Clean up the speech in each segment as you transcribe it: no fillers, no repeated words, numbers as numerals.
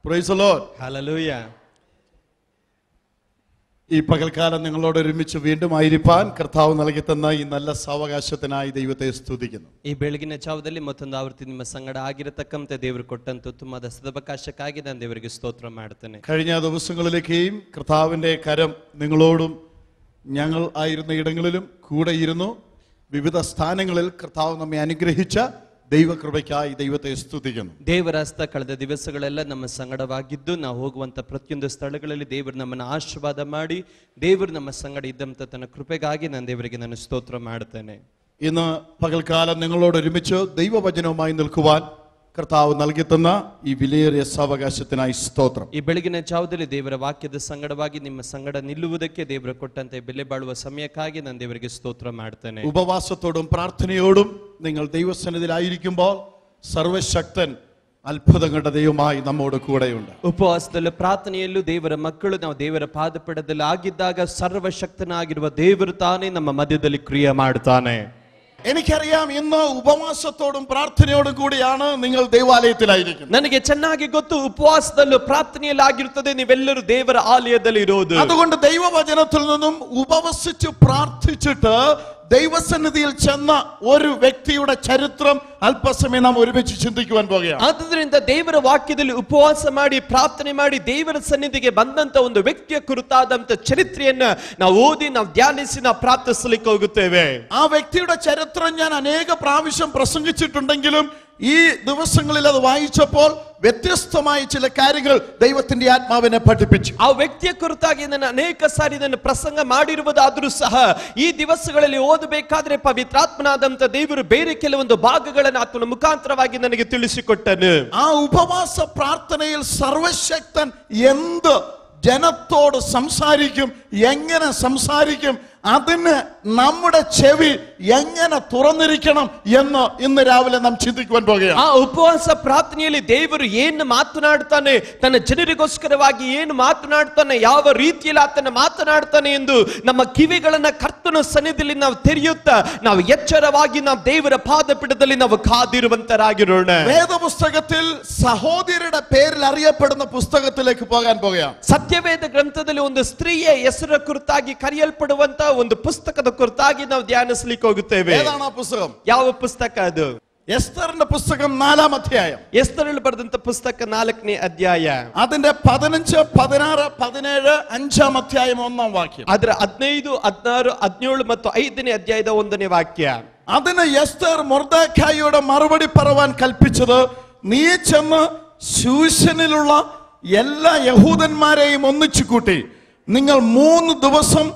Praise the Lord. Hallelujah. ഈ പകൽക്കാലം നിങ്ങളോട് ഒരുമിച്ച് വീണ്ടും ആയിരിക്കാൻ കർത്താവ് നൽകി തന്ന ഈ നല്ല സാവകാശത്തിനായി ദൈവത്തെ സ്തുതിക്കുന്നു. ಈ ಬೆಳಗಿನ ಜಾವದಲ್ಲಿ ಮತ್ತೊಂದು ಆವೃತ್ತಿ ನಿಮ್ಮ ಸಂಗಡ ಆಗಿರತಕ್ಕಂತೆ ದೇವರು ಕೊಟ್ಟಂತ ಉತ್ತಮವಾದ ಸದವಕಾಶಕ್ಕಾಗಿ ನಾನು ದೇವರಿಗೆ ಸ್ತೋತ್ರ ಮಾಡ್ತೇನೆ. കഴിഞ്ഞ ദിവസങ്ങളിലേക്കും കർത്താവിന്റെ കരം നിങ്ങളോടും ഞങ്ങൾ ആയിരുന്ന ഇടങ്ങളിലും കൂടെ ഇരുന്നു. വിവിധ സ്ഥാനങ്ങളിൽ കർത്താവ് നമ്മെ അനുഗ്രഹിച്ച ദൈവകൃപയ്ക്കായി ദൈവത്തെ സ്തുതിക്കുന്നു. ದೇವರ ಹಸ್ತ ಕಳೆದ ದಿವಸಗಳೆಲ್ಲ ನಮ್ಮ ಸಂಗಡವಾಗಿದ್ದು ನಾವು ಹೋಗುವಂತ ಪ್ರತಿಯೊಂದು ಸ್ಥಳಗಳಲ್ಲಿ ದೇವರು ನಮ್ಮನ್ನು ಆಶೀರ್ವಾದ ಮಾಡಿ ದೇವರು ನಮ್ಮ ಸಂಗಡ ಇದ್ದಂತ ತನ್ನ ಕೃಪೆಗಾಗಿ ನಾನು ದೇವರಿಗೆ ನಾನು ಸ್ತೋತ್ರ ಮಾಡ್ತೇನೆ. ഇന്ന് പകൽക്കാലം നിങ്ങളോട് ഒരുമിച്ച് ദൈവവചനവുമായി നിൽക്കുവാൻ കർത്താവ് നൽകി തന്ന ഈ വിലയേറിയ സാവകാശത്തിനായി സ്തോത്രം. ಈ ಬೆಳಗಿನ ಜಾವದಲ್ಲಿ ದೇವರ ವಾಕ್ಯದ ಸಂಗಡವಾಗಿ ನಿಮ್ಮ ಸಂಗಡ ನಿಲ್ಲುವುದಕ್ಕೆ ದೇವರು ಕೊಟ್ಟಂತೆ ಬೆಲೆ ಬಾಳುವ ಸಮಯಕ್ಕಾಗಿ ನಾನು ದೇವರಿಗೆ ಸ್ತೋತ್ರ ಮಾಡ್ತೇನೆ. ഉപവാസത്തോടും പ്രാർത്ഥനയോടും നിങ്ങൾ ദൈവസന്നിധിയിലായിരിക്കുമ്പോൾ സർവശക്തൻ അത്ഭുതങ്ങളുടെ ദൈവമായി നമ്മോട് കൂടെയുണ്ട്. ಉಪವಾಸದಲ್ಲೂ ಪ್ರಾರ್ಥನೆಯಲ್ಲೂ ದೇವರ ಮಕ್ಕಳು ನಾವು ದೇವರ ಪಾದಪೀಠದಲ್ಲಿ ಆಗಿದ್ದಾಗ ಸರ್ವಶಕ್ತನಾಗಿರುವ ದೇವರು ತಾನೇ ನಮ್ಮ ಮಧ್ಯದಲ್ಲಿ ಕ್ರಿಯೆ ಮಾಡ್ತಾನೆ. എനിക്കറിയാം ഇന്ന് ഉപവാസത്തോടും പ്രാർത്ഥനയോടും കൂടിയാണ് നിങ്ങൾ ദൈവാലയത്തിലായിരിക്കുന്നത്. ನನಗೆ ಚೆನ್ನಾಗಿ ಗೊತ್ತು ಉಪವಾಸದಲ್ಲೂ ಪ್ರಾರ್ಥನೆಯಲ್ಲಿ ಆಗಿರುತ್ತದೆ ನೀವೆಲ್ಲರೂ ದೇವರ ಆಲಯದಲ್ಲಿ ಇರೋದು. അതുകൊണ്ട് ദൈവവചനത്തിൽ നിന്നും ഉപവസിച്ച് പ്രാർത്ഥിച്ചിട്ട് ദൈവസന്നിധിയിൽ ചെന്ന ഒരു വ്യക്തിയുടെ ചരിത്രം അല്പസമയം നാം ഒരുമിച്ച് ചിന്തിക്കുവാൻ പോകുകയാണ്. ಆದ್ದರಿಂದ ದೇವರ ವಾಕ್ಯದಲ್ಲಿ ಉಪವಾಸ ಮಾಡಿ ಪ್ರಾರ್ಥನೆ ಮಾಡಿ ದೇವರ ಸನ್ನಿಧಿಗೆ ಬಂದಂತ ಒಂದು ವ್ಯಕ್ತಿಯ ಕುರಿತಾದಂತ ಚರಿತ್ರೆಯನ್ನ ನಾವು ಓದಿ ನಾವು ಧ್ಯಾನಿಸಿ ನಾವು ಪ್ರಾರ್ಥಿಸಲಿಕ್ಕೆ ಹೋಗುತ್ತೇವೆ. ആ വ്യക്തിയുടെ ചരിത്രം ഞാൻ അനേക പ്രാവശ്യം പ്രസംഗിച്ചിട്ടുണ്ടെങ്കിലും ഈ ദിവസങ്ങളിൽ അത് വായിച്ചപ്പോൾ വ്യത്യസ്തമായ ചില കാര്യങ്ങൾ ദൈവത്തിന്റെ ആത്മാവിനെ പഠിപ്പിച്ചു. ಆ ವ್ಯಕ್ತಿಯ ಕುರಿತಾಗಿ ನಾನು ಅನೇಕ ಸಾರಿ ಇದನ್ನು ಪ್ರಸಂಗ ಮಾಡಿರುವುದಾದರೂ ಸಹ ಈ ದಿವಸಗಳಲ್ಲಿ ಓದಬೇಕಾದ್ರೆ ಪವಿತ್ರಾತ್ಮನಾದಂತ ದೇವರು ಬೇರೆ ಕೆಲವೊಂದು ಭಾಗಗಳನ್ನು ಆತನ ಮುಖಾಂತರವಾಗಿ ನನಗೆ ತಿಳಿಸಿಕೊಟ್ಟನು. ആ ഉപവാസ പ്രാർത്ഥനയിൽ സർവശക്തൻ എന്ത് ജനത്തോട് സംസാരിക്കും, എങ്ങനെ സംസാരിക്കും, അതിന് നമ്മുടെ ചെവി എങ്ങനെ തുറന്നിരിക്കണം എന്ന് ഇന്ന് രാവിലെ നാം ചിന്തിക്കുവാൻ പോകുകയാണ്. ಆ ಉಪವಾಸ ಪ್ರಾರ್ಥನೆಯಲ್ಲಿ ದೇವರು ಏನು ಮಾತನಾಡ್ತಾನೆ, ತನ್ನ ಜನರಿಗೋಸ್ಕರವಾಗಿ ಏನು ಮಾತನಾಡ್ತಾನೆ, ಯಾವ ರೀತಿಯಲ್ಲಿ ಆತನ ಮಾತನಾಡ್ತಾನೆ ಎಂದು ನಮ್ಮ ಕಿವಿಗಳನ್ನ ಕರ್ತನ ಸನ್ನಿಧಿಯಲ್ಲಿ ನಾವು ತೆರೆಯುತ್ತಾ ನಾವು ಎಚ್ಚರವಾಗಿ ನಾವು ದೇವರ ಪಾದಪೀಠದಲ್ಲಿ ನಾವು ಕಾದಿರುವಂತರಾಗಿರೋಣ. വേദപുസ്തകത്തിൽ സഹോദരിയുടെ പേരിൽ അറിയപ്പെടുന്ന പുസ്തകത്തിലേക്ക് പോകാൻ പോകുകയാണ്. ಸತ್ಯವೇದ ಗ್ರಂಥದಲ್ಲಿ ಒಂದು ಸ್ತ್ರೀಯ ಹೆಸರ ಕುರಿತಾಗಿ ಕರೆಯಲ್ಪಡುವಂತ ಒಂದು ಪುಸ್ತಕದ ಕುರಿತಾಗಿ ನಾವು ಧ್ಯಾನಿಸಲಿಕ್ಕೆ ಹೋಗುತ್ತೇವೆ. ഏതാണ് ആ പുസ്തകം? ಯಾವ ಪುಸ್ತಕ ಅದು? എസ്തറിന്റെ പുസ്തകം 4-ാം അധ്യായം. ಎಸ್ತರಳು ಬರೆದಂತ ಪುಸ್ತಕ 4ನೇ ಅಧ್ಯಾಯ. അതിന്റെ 15, 16, 17, 5-ാം അധ്യായം 1-ാം വാക്യം. ಅದರ 15, 16, 17 ಮತ್ತು 5ನೇ ಅಧ್ಯಾಯದ 1ನೇ ವಾಕ್ಯ. അതിന് എസ്തർ മൊർദെഖായിയോട് മറുപടി പറവാൻ കൽപ്പിച്ചത്, നീ ചെന്ന് ശൂശനിലുള്ള എല്ലാ യഹൂദന്മാരെയും ഒന്നിച്ചു കൂട്ടി നിങ്ങൾ 3 ദിവസം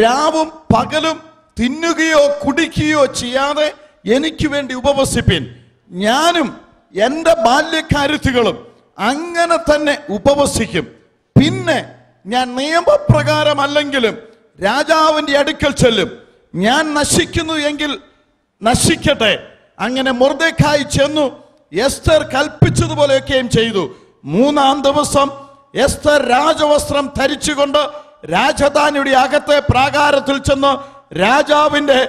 രാവും പകലും തിന്നുകയോ കുടിക്കുകയോ ചെയ്യാതെ എനിക്ക് വേണ്ടി ഉപവസിപ്പിൻ. ഞാനും എൻ്റെ ബാല്യക്കാരുത്തികളും അങ്ങനെ തന്നെ ഉപവസിക്കും. പിന്നെ ഞാൻ നിയമപ്രകാരമല്ലെങ്കിലും രാജാവിൻ്റെ അടുക്കൽ ചെല്ലും. ഞാൻ നശിക്കുന്നു എങ്കിൽ നശിക്കട്ടെ. അങ്ങനെ മൊർദെഖായി ചെന്നു എസ്തർ കൽപ്പിച്ചതുപോലെയൊക്കെയും ചെയ്തു. 3-ാം ദിവസം എസ്തർ രാജവസ്ത്രം ധരിച്ചുകൊണ്ട് രാജധാനിയുടെ അകത്തെ പ്രാകാരത്തിൽ ചെന്ന് രാജാവിന്റെ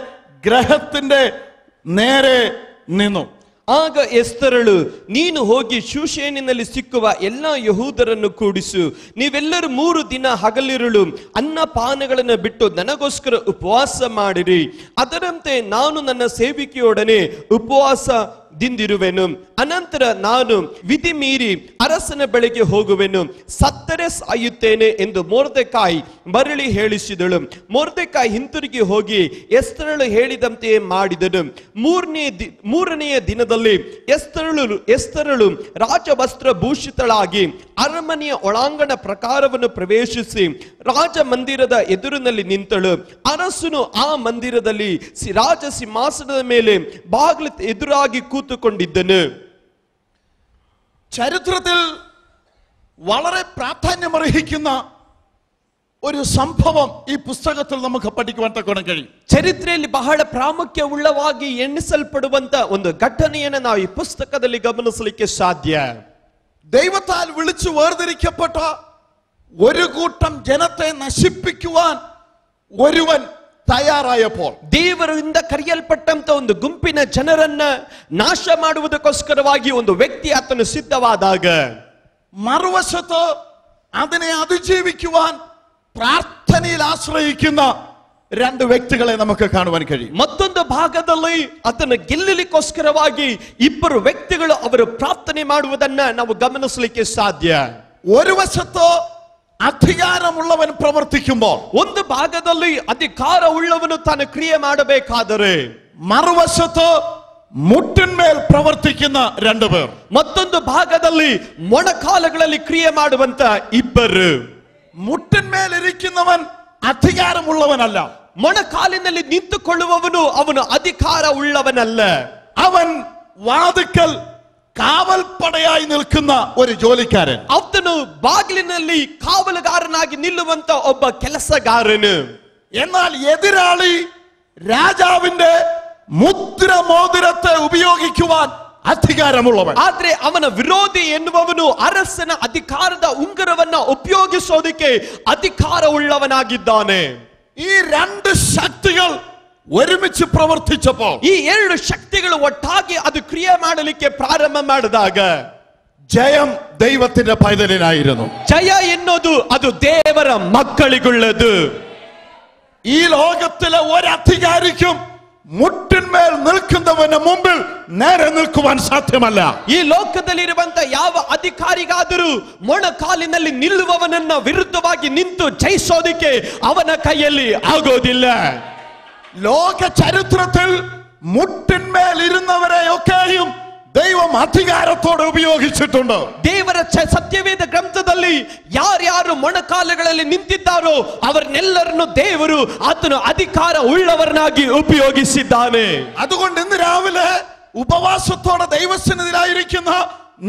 ഗ്രഹത്തിന്റെ നേരെ നിന്നു. ಆಗ ಎಸ್ತರಳು, ನೀನು ಹೋಗಿ ಶೂಷೇನಿನಲ್ಲಿ ಸಿಕ್ಕುವ ಎಲ್ಲಾ ಯಹೂದರನ್ನು ಕೂಡಿಸು. ನೀವೆಲ್ಲರೂ 3 ದಿನ ಹಗಲಿರುಳು ಅನ್ನಪಾನಗಳನ್ನು ಬಿಟ್ಟು ನನಗೋಸ್ಕರ ಉಪವಾಸ ಮಾಡಿರಿ. ಅದರಂತೆ ನಾನು ನನ್ನ ಸೇವಿಕೆಯೊಡನೆ ಉಪವಾಸದಿಂದಿರುವೆನು. ಅನಂತರ ನಾನು ವಿಧಿ ಮೀರಿ ಅರಸನ ಬಳಿಗೆ ಹೋಗುವೆನು. ಸತ್ತರೆ ಸಾಯುತ್ತೇನೆ ಎಂದು ಮೊರ್ದೆಕಾಯಿ ಮರಳಿ ಹೇಳಿಸಿದಳು. ಮೊರ್ದೆಕಾಯಿ ಹಿಂತಿರುಗಿ ಹೋಗಿ ಎಸ್ತರಳು ಹೇಳಿದಂತೆಯೇ ಮಾಡಿದನು. ಮೂರನೆಯ ದಿನದಲ್ಲಿ ಎಸ್ತರಳು ರಾಜವಸ್ತ್ರ ಭೂಷಿತಳಾಗಿ ಅರಮನೆಯ ಒಳಾಂಗಣ ಪ್ರಕಾರವನ್ನು ಪ್ರವೇಶಿಸಿ ರಾಜ ಮಂದಿರದ ಎದುರಿನಲ್ಲಿ ನಿಂತಳು. ಅರಸನು ಆ ಮಂದಿರದಲ್ಲಿ ರಾಜ ಸಿಂಹಾಸನದ ಮೇಲೆ ಬಾಗಿಲು ಎದುರಾಗಿ ಕೂತುಕೊಂಡಿದ್ದನು. ചരിത്രത്തിൽ വളരെ പ്രാധാന്യമർഹിക്കുന്ന ഒരു സംഭവം ഈ പുസ്തകത്തിൽ നമുക്ക് പഠിക്കുവാൻ തക്കോണം കഴിയും. ಚರಿತ್ರೆಯಲ್ಲಿ ಬಹಳ ಪ್ರಾಮುಖ್ಯವುಳ್ಳವಾಗಿ ಎಣಿಸಲ್ಪಡುವಂತ ಒಂದು ಘಟನೆಯನ್ನು ನಾವು ಈ ಪುಸ್ತಕದಲ್ಲಿ ಗಮನಿಸಲಿಕ್ಕೆ ಸಾಧ್ಯ. ദൈവത്താൽ വിളിച്ചു വേർതിരിക്കപ്പെട്ട ഒരു കൂട്ടം ജനത്തെ നശിപ്പിക്കുവാൻ ഒരുവൻ തയ്യാറായപ്പോൾ, ದೇವರಿಂದ ಕರೆಯಲ್ಪಟ್ಟಂತ ಒಂದು ಗುಂಪಿನ ಜನರನ್ನ ನಾಶ ಮಾಡುವುದಕ್ಕೋಸ್ಕರವಾಗಿ ಒಂದು ವ್ಯಕ್ತಿ ಆತನು ಸಿದ್ಧವಾದಾಗ, മറുവശത്ത് അതിനെ അതിജീവിക്കുവാൻ പ്രാർത്ഥനയിൽ ആശ്രയിക്കുന്ന രണ്ട് വ്യക്തികളെ നമുക്ക് കാണുവാൻ കഴിയും. ಮತ್ತೊಂದು ಭಾಗದಲ್ಲಿ ಅದನ್ನು ಗೆಲ್ಲಲಿಕ್ಕೋಸ್ಕರವಾಗಿ ಇಬ್ಬರು ವ್ಯಕ್ತಿಗಳು ಅವರು ಪ್ರಾರ್ಥನೆ ಮಾಡುವುದನ್ನ ನಾವು ಗಮನಿಸಲಿಕ್ಕೆ ಸಾಧ್ಯ. ഒരു വശത്ത് അധികാരമുള്ളവൻ പ്രവർത്തിക്കുമ്പോൾ ಒಂದು ಭಾಗದಲ್ಲಿ ಅಧಿಕಾರ ಉಳ್ಳವನು ತಾನು ಕ್ರಿಯೆ ಮಾಡಬೇಕಾದರೆ മറുവശത്ത് മുട്ടിന്മേൽ പ്രവർത്തിക്കുന്ന രണ്ടുപേർ. ಮತ್ತೊಂದು ಭಾಗದಲ್ಲಿ ಮೊಣಕಾಲುಗಳಲ್ಲಿ ಕ್ರಿಯೆ ಮಾಡುವಂತ ಇಬ್ಬರು. മുട്ടിന്മേൽ ഇരിക്കുന്നവൻ അധികാരമുള്ളവനല്ല. ಮೊಣಕಾಲಿನಲ್ಲಿ ನಿಂತುಕೊಳ್ಳುವವನು ಅವನು ಅಧಿಕಾರ ಉಳ್ಳವನಲ್ಲ. അവൻ വാതിക്കൽ കാവൽപ്പടയായി നിൽക്കുന്ന ഒരു ജോലിക്കാരൻ. ಅವನು ಬಾಗಿಲಿನಲ್ಲಿ ಕಾವಲುಗಾರನಾಗಿ ನಿಲ್ಲುವಂತ ಒಬ್ಬ ಕೆಲಸಗಾರನು. എന്നാൽ എതിരാളി രാജാവിന്റെ മുദ്ര മോതിരത്തെ ഉപയോഗിക്കുവാൻ അധികാരമുള്ളവൻ. ಆದ್ರೆ ಅವನ ವಿರೋಧಿ ಎನ್ನುವವನು ಅರಸನ ಅಧಿಕಾರದ ಉಂಗುರವನ್ನ ಉಪಯೋಗಿಸೋದಕ್ಕೆ ಅಧಿಕಾರ ಉಳ್ಳವನಾಗಿದ್ದಾನೆ. ഈ രണ്ട് ശക്തികൾ ഒരുമിച്ച് പ്രവർത്തിച്ചപ്പോൾ ಈ ಎರಡು ಶಕ್ತಿಗಳು ಒಟ್ಟಾಗಿ ಅದು ಕ್ರಿಯೆ ಮಾಡಲಿಕ್ಕೆ ಪ್ರಾರಂಭ ಮಾಡಿದಾಗ ജയം ദൈവത്തിന്റെ പൈതലിനായിരുന്നു. ಜಯ ಎನ್ನುವುದು ಅದು ದೇವರ ಮಕ್ಕಳಿಗುಳ್ಳದು. ഈ ലോകത്തിലെ ഒരധികാരിക്കും മുട്ടിന്മേൽ നിൽക്കുന്നവന് മുമ്പിൽ നേരെ നിൽക്കുവാൻ സാധ്യമല്ല. ಈ ಲೋಕದಲ್ಲಿರುವಂತ ಯಾವ ಅಧಿಕಾರಿಗಾದರೂ ಮೊಣಕಾಲಿನಲ್ಲಿ ನಿಲ್ಲುವವನನ್ನ ವಿರುದ್ಧವಾಗಿ ನಿಂತು ಜಯಿಸೋದಕ್ಕೆ ಅವನ ಕೈಯಲ್ಲಿ ಆಗೋದಿಲ್ಲ. ലോക ചരിത്രത്തിൽ മുട്ടിന്മേൽ ഇരുന്നവരെയൊക്കെയും ദൈവം അധികാരത്തോടെ ഉപയോഗിച്ചിട്ടുണ്ട്. ದೇವರ ಸತ್ಯವೇದ ಗ್ರಂಥದಲ್ಲಿ ಯಾರ್ಯಾರು ಮೊಣಕಾಲುಗಳಲ್ಲಿ ನಿಂತಿದ್ದಾರೋ ಅವರನ್ನೆಲ್ಲರನ್ನು ದೇವರು ಆತನು ಅಧಿಕಾರ ಉಳ್ಳವರನ್ನಾಗಿ ಉಪಯೋಗಿಸಿದ್ದಾನೆ. അതുകൊണ്ട് ഇന്ന് രാവിലെ ഉപവാസത്തോടെ ദൈവസന്നിധിയിലായിരിക്കുന്ന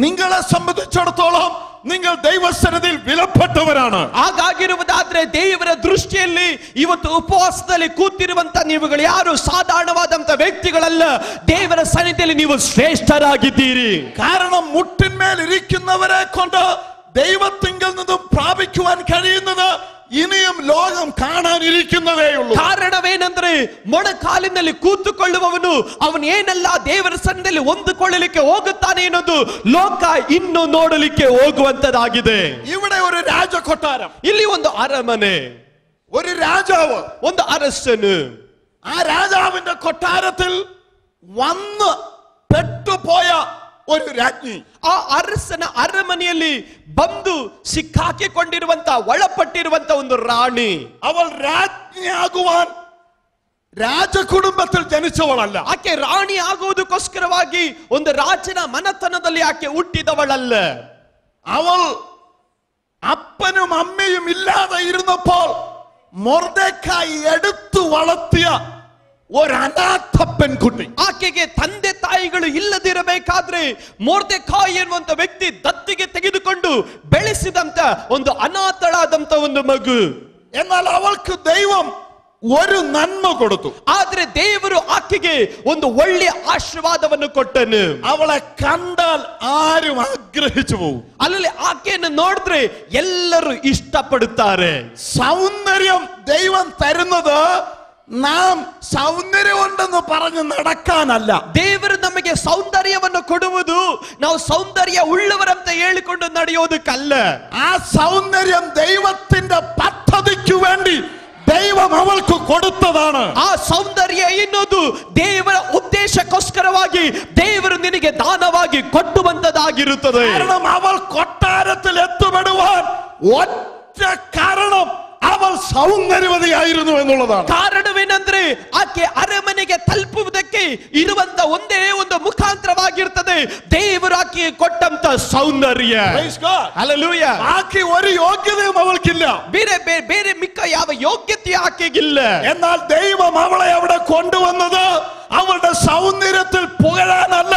നിങ്ങളെ സംബന്ധിച്ചിടത്തോളം നിങ്ങൾ ദൈവസന്നിധിയിൽ വിലപ്പെട്ടവരാണ്. ಹಾಗಾಗಿರುವುದಾದ್ರೆ ದೇವರ ದೃಷ್ಟಿಯಲ್ಲಿ ಇವತ್ತು ಉಪವಾಸದಲ್ಲಿ ಕೂತಿರುವಂತ ನೀವುಗಳು ಯಾರು ಸಾಧಾರಣವಾದಂತ ವ್ಯಕ್ತಿಗಳಲ್ಲ. ದೇವರ ಸನ್ನಿಧಿಯಲ್ಲಿ ನೀವು ಶ್ರೇಷ್ಠರಾಗಿದ್ದೀರಿ. കാരണം മുട്ടിന്മേൽ ഇരിക്കുന്നവരെ കൊണ്ട് ദൈവത്തിങ്കൽ നിന്നും പ്രാപിക്കുവാൻ കഴിയുന്നത് ഇനിയും ലോകം കാണാനിരിക്കുന്നതേ ഉള്ളൂ. ಕಾರಣವೇನೆಂದ್ರೆ ಮೊಣಕಾಲಿನಲ್ಲಿ ಕೂತುಕೊಳ್ಳುವವನು ಅವನು ಏನೆಲ್ಲ ದೇವರ ಸನ್ನಿಧಿಯಲ್ಲಿ ಹೊಂದಿಕೊಳ್ಳಲಿಕ್ಕೆ ಹೋಗುತ್ತಾನೆ ಅನ್ನೋದು ಲೋಕ ಇನ್ನು ನೋಡಲಿಕ್ಕೆ ಹೋಗುವಂತದಾಗಿದೆ. ഇവിടെ ഒരു രാജകൊട്ടാരം, ಇಲ್ಲಿ ಒಂದು ಅರಮನೆ, ഒരു രാജാവ്, ಒಂದು ಅರಸನು. ആ രാജാവിന്റെ കൊട്ടാരത്തിൽ വന്ന് പെട്ടുപോയ ഒരു രാജ്ഞി. ಆ ಅರಸನ ಅರಮನೆಯಲ್ಲಿ ಬಂದು ಸಿಕ್ಕಾಕಿಕೊಂಡಿರುವಂತ ಒಳಪಟ್ಟಿರುವಂತ ಒಂದು ರಾಣಿ. അവൾ രാജ്ഞിയാകുവാൻ രാജകുടുംബത്തിൽ ജനിച്ചവളല്ല. ಆಕೆ ರಾಣಿ ಆಗುವುದಕ್ಕೋಸ್ಕರವಾಗಿ ಒಂದು ರಾಜನ ಮನೆತನದಲ್ಲಿ ಆಕೆ ಹುಟ್ಟಿದವಳಲ್ಲ. അവൾ അപ്പനും അമ്മയും ഇല്ലാതെ ഇരുന്നപ്പോൾ മൊർദെഖായി എടുത്തു വളർത്തിയ ഒരു അനാഥ പെൺകുട്ടി. ಆಕೆಗೆ ತಂದೆ ತಾಯಿಗಳು ಇಲ್ಲದಿರಬೇಕಾದ್ರೆ ಮೊರ್ದೆಖಾಯಿ ಎನ್ನುವಂತ ವ್ಯಕ್ತಿ ದತ್ತಿಗೆ ತೆಗೆದುಕೊಂಡು ಬೆಳೆಸಿದಂತ ಒಂದು ಅನಾಥಳಾದಂತ ಒಂದು ಮಗು. എന്നാൽ അവൾക്ക് ദൈവം ഒരു നന്മ കൊടുത്തു. ಆದ್ರೆ ದೇವರು ಆಕೆಗೆ ಒಂದು ಒಳ್ಳೆಯ ಆಶೀರ್ವಾದವನ್ನು ಕೊಟ್ಟನು. അവളെ കണ്ടാൽ ആരും ആഗ്രഹിച്ചു പോകും. ಅಲ್ಲಿ ಆಕೆಯನ್ನು ನೋಡಿದ್ರೆ ಎಲ್ಲರೂ ಇಷ್ಟಪಡುತ್ತಾರೆ. സൗന്ദര്യം ദൈവം തരുന്നത് നാം സൗന്ദര്യമുണ്ടെന്ന് പറഞ്ഞ് നടക്കാനല്ല. ದೇವರು ನಮಗೆ ಸೌಂದರ್ಯವನ್ನು ಕೊಡುವುದು ನಾವು ಸೌಂದರ್ಯ ಉಳ್ಳವರಂತ ಹೇಳಿಕೊಂಡು ನಡೆಯೋದಕ್ಕಲ್ಲ. ആ സൗന്ദര്യം ദൈവത്തിന്റെ പദ്ധതിക്ക് വേണ്ടി ദൈവം അവൾക്ക് കൊടുത്തതാണ്. ಆ ಸೌಂದರ್ಯ ಎನ್ನುವುದು ದೇವರ ಉದ್ದೇಶಕ್ಕೋಸ್ಕರವಾಗಿ ದೇವರು ನಿನಗೆ ದಾನವಾಗಿ ಕೊಟ್ಟುವಂತದಾಗಿರುತ್ತದೆ. കാരണം അവൾ കൊട്ടാരത്തിൽ എത്തിപ്പെടുവാൻ ഒറ്റ കാരണം അവൾ സൗന്ദര്യവതിയായിരുന്നു എന്നുള്ളതാണ്. ಕಾರಣವೇನೆಂದ್ರೆ ಆಕೆ ಅರಮನೆಗೆ ತಲುಪುವುದಕ್ಕೆ ಇರುವಂತ ಒಂದೇ ಒಂದು ಮುಖಾಂತರವಾಗಿರ್ತದೆ ದೇವರು ಆಕೆಗೆ ಕೊಟ್ಟಂತ ಸೌಂದರ್ಯ. ഹല്ലേലൂയ. ബാക്കി ഒരു യോഗ്യതയും അവൾക്കില്ല. ಬೇರೆ ಮಿಕ್ಕ ಯಾವ ಯೋಗ್ಯತೆ ಆಕೆಗಿಲ್ಲ. എന്നാൽ ദൈവം അവളെ അവിടെ കൊണ്ടുവന്നത് അവളുടെ സൗന്ദര്യത്തിൽ പുകഴാനല്ല,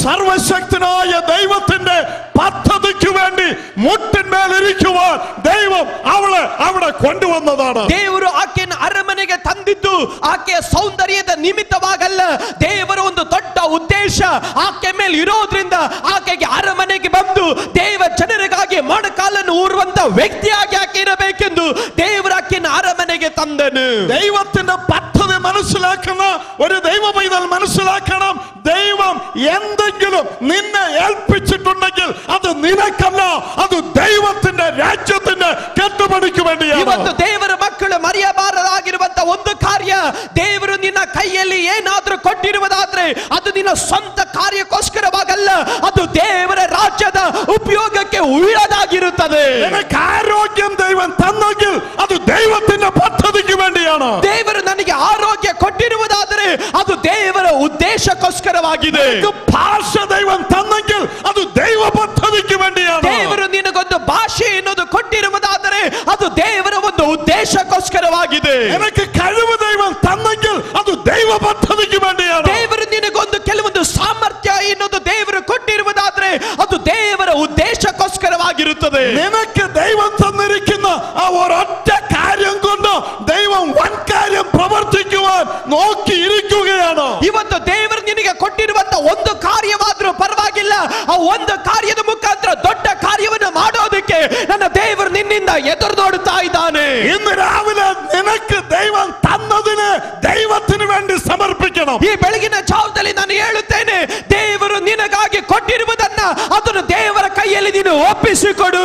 സർവശക്തനായ ദൈവത്തിന്റെ പദ്ധതിക്ക് വേണ്ടി മുട്ടിന്മേൽ ഇരിക്കുവാൻ ദൈവം അവളെ അവിടെ കൊണ്ടുവന്നതാണ്. ದೇವರು ಆಕೆಯನ್ನು ಅರಮನೆಗೆ ತಂದಿದ್ದು ಆಕೆಯ ಸೌಂದರ್ಯದ ನಿಮಿತ್ತವಾಗಲ್ಲ. ದೇವರ ಒಂದು ದೊಡ್ಡ ಉದ್ದೇಶ ಆಕೆ ಮೇಲೆ ಇರೋದ್ರಿಂದ ಆಕೆಗೆ ಅರಮನೆಗೆ ಬಂದು ದೇವ ಜನರಿಗಾಗಿ ರಾಣಿಯಾಗಿ ಮೊಣಕಾಲನ್ನು ಊರುವಂತ ವ್ಯಕ್ತಿಯಾಗಿ ಆಕೆ ಇರಬೇಕೆಂದು ದೇವರ ಆಕೆಯನ್ನು അരമനയ്ക്ക് തന്നನು. ദൈവത്തിന്റെ പദ്ധതി മനസ്സിലാക്കുന്ന ഒരു ദൈവ പൈതൽ മനസ്സിലാക്കണം, ദൈവം എന്തെങ്കിലും നിന്നെ ഏൽപ്പിച്ചിട്ടുണ്ടെങ്കിൽ അത് നിനക്കല്ല, അത് ദൈവത്തിന്റെ രാജ്യത്തിന്റെ കെട്ടുപണിക്ക് വേണ്ടിയാണ്. ಇವತ್ತು ದೇವರ ಮಕ್ಕಳು ಮರೆಯಬಾರದಾಗಿರುವಂತ ಒಂದು ಕಾರ್ಯ, ದೇವರು ನಿನ್ನ ಕೈಯಲ್ಲಿ ಏನಾದರೂ ಕೊಟ್ಟಿರುವುದಾದ್ರೆ ಅದು ನಿನ್ನ ಸ್ವಂತ ಕಾರ್ಯಕ್ಕೋಸ್ಕರವಾಗಲ್ಲ, ಅದು ದೇವರ ರಾಜ್ಯದ ಉಪಯೋಗಕ್ಕೆ ಉಳ್ಳದಾಗಿರುತ್ತದೆ. നിനക്ക് ആരോഗ്യം ദൈവം തന്നെങ്കിൽ അത് ദൈവത്തിന്റെ പദ്ധതിക്ക് വേണ്ടിയാണ്. ದೇವರು ನನಗೆ ಆರೋಗ್ಯ ಕೊಟ್ಟಿರುವುದಾದರೆ ಅದು ದೇವರ ಉದ್ದೇಶಕ್ಕೋಸ್ಕರವಾಗಿದೆ. ഭാഷ ദൈവം തന്നെങ്കിൽ അത് ദൈവ പദ്ധതിക്ക് വേണ്ടിയാണ്. ದೇವರು ನಿನಗೊಂದು ಭಾಷೆ ಎನ್ನುವುದು ಕೊಟ್ಟಿರುವುದಾದರೆ ಅದು ದೇವರ ಒಂದು ಉದ್ದೇಶಕ್ಕೋಸ್ಕರವಾಗಿದೆ. നിനക്ക് കഴിവ് ദൈവം തന്നെങ്കിൽ അത് ദൈവ പദ്ധതിക്ക് വേണ്ടിയാണ്. ದೇವರು ನಿನಗೊಂದು ಕೆಲವೊಂದು ಸಾಮರ್ಥ್ಯ ಎನ್ನುವುದು ದೇವರು ಕೊಟ್ಟಿರುವುದಾದ್ರೆ ಅದು ದೇವರ ಉದ್ದೇಶಕ್ಕೋಸ್ಕರವಾಗಿರುತ್ತದೆ. നിനക്ക് ദൈവം തന്നിരിക്കുന്ന ആ ഒരൊറ്റ കാര്യം കൊണ്ട് ദൈവം വൻ കാര്യം പ്രവർത്തിക്കുവാൻ നോക്കിയിരിക്കുകയാണ്. ಇವತ್ತು ದೇವರು ನಿನಗೆ ಕೊಟ್ಟಿರುವಂತ ಒಂದು ಕಾರ್ಯವಾದರೂ ಪರವಾಗಿಲ್ಲ, ಆ ಒಂದು ಕಾರ್ಯದ ಮುಖಾಂತರ ದೊಡ್ಡ ಕಾರ್ಯವನ್ನು ಮಾಡೋದಕ್ಕೆ ನನ್ನ ದೇವರು ನಿನ್ನಿಂದ ಎದುರು ನೋಡುತ್ತಾ ಇದ್ದಾನೆ. ഇന്ന് രാവിലെ നിനക്ക് ദൈവം തന്നതിന് ദൈവത്തിന് വേണ്ടി സമർപ്പിക്കണം. ಈ ಬೆಳಗಿನ ಜಾವದಲ್ಲಿ ನಾನು ಹೇಳುತ್ತೇನೆ, ದೇವರು ನಿನಗಾಗಿ ಕೊಟ್ಟಿರುವುದನ್ನ ಅದನ್ನು ದೇವರ ಕೈಯಲ್ಲಿ ನೀನು ಒಪ್ಪಿಸಿಕೊಡು.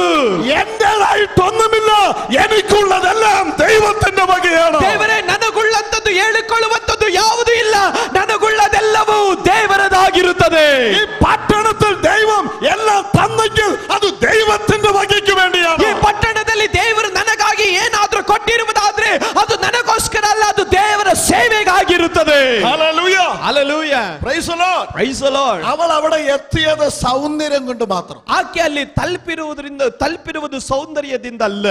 എന്റേതായിട്ടൊന്നുമില്ല, എനിക്കുള്ളതെല്ലാം ദൈവത്തിന്റെ വകയാണ്. ದೇವರೇ, ನನಗುಳ್ಳಂತದ್ದು ಹೇಳಿಕೊಳ್ಳುವಂತದ್ದು ಯಾವುದೂ ಇಲ್ಲ, ನನಗುಳ್ಳದೆಲ್ಲವೂ ದೇವರದಾಗಿರುತ್ತದೆ. ഈ പട്ടണത്തിൽ ദൈവം എല്ലാം തന്നെങ്കിൽ അത് ദൈവത്തിന്റെ വകയ്ക്ക് വേണ്ടിയാണ്. ಈ ಪಟ್ಟಣದಲ್ಲಿ ದೇವರು ನನಗಾಗಿ ಏನಾದ್ರೂ ಕೊಟ್ಟಿರುವುದಾದ್ರೆ ಅದು ನನಗೋಸ್ಕರ ಅಲ್ಲ, ಅದು ದೇವರ ಸೇವೆಗಾಗಿರುತ್ತದೆ. Hallelujah, hallelujah, praise the lord. Praise the lord. അവൾ അവിടെ എത്തിയത് സൗന്ദര്യം കൊണ്ട് മാത്രം. ಆಕೆ ಅಲ್ಲಿ ತಲುಪಿರುವುದು ಸೌಂದರ್ಯದಿಂದ ಅಲ್ಲ.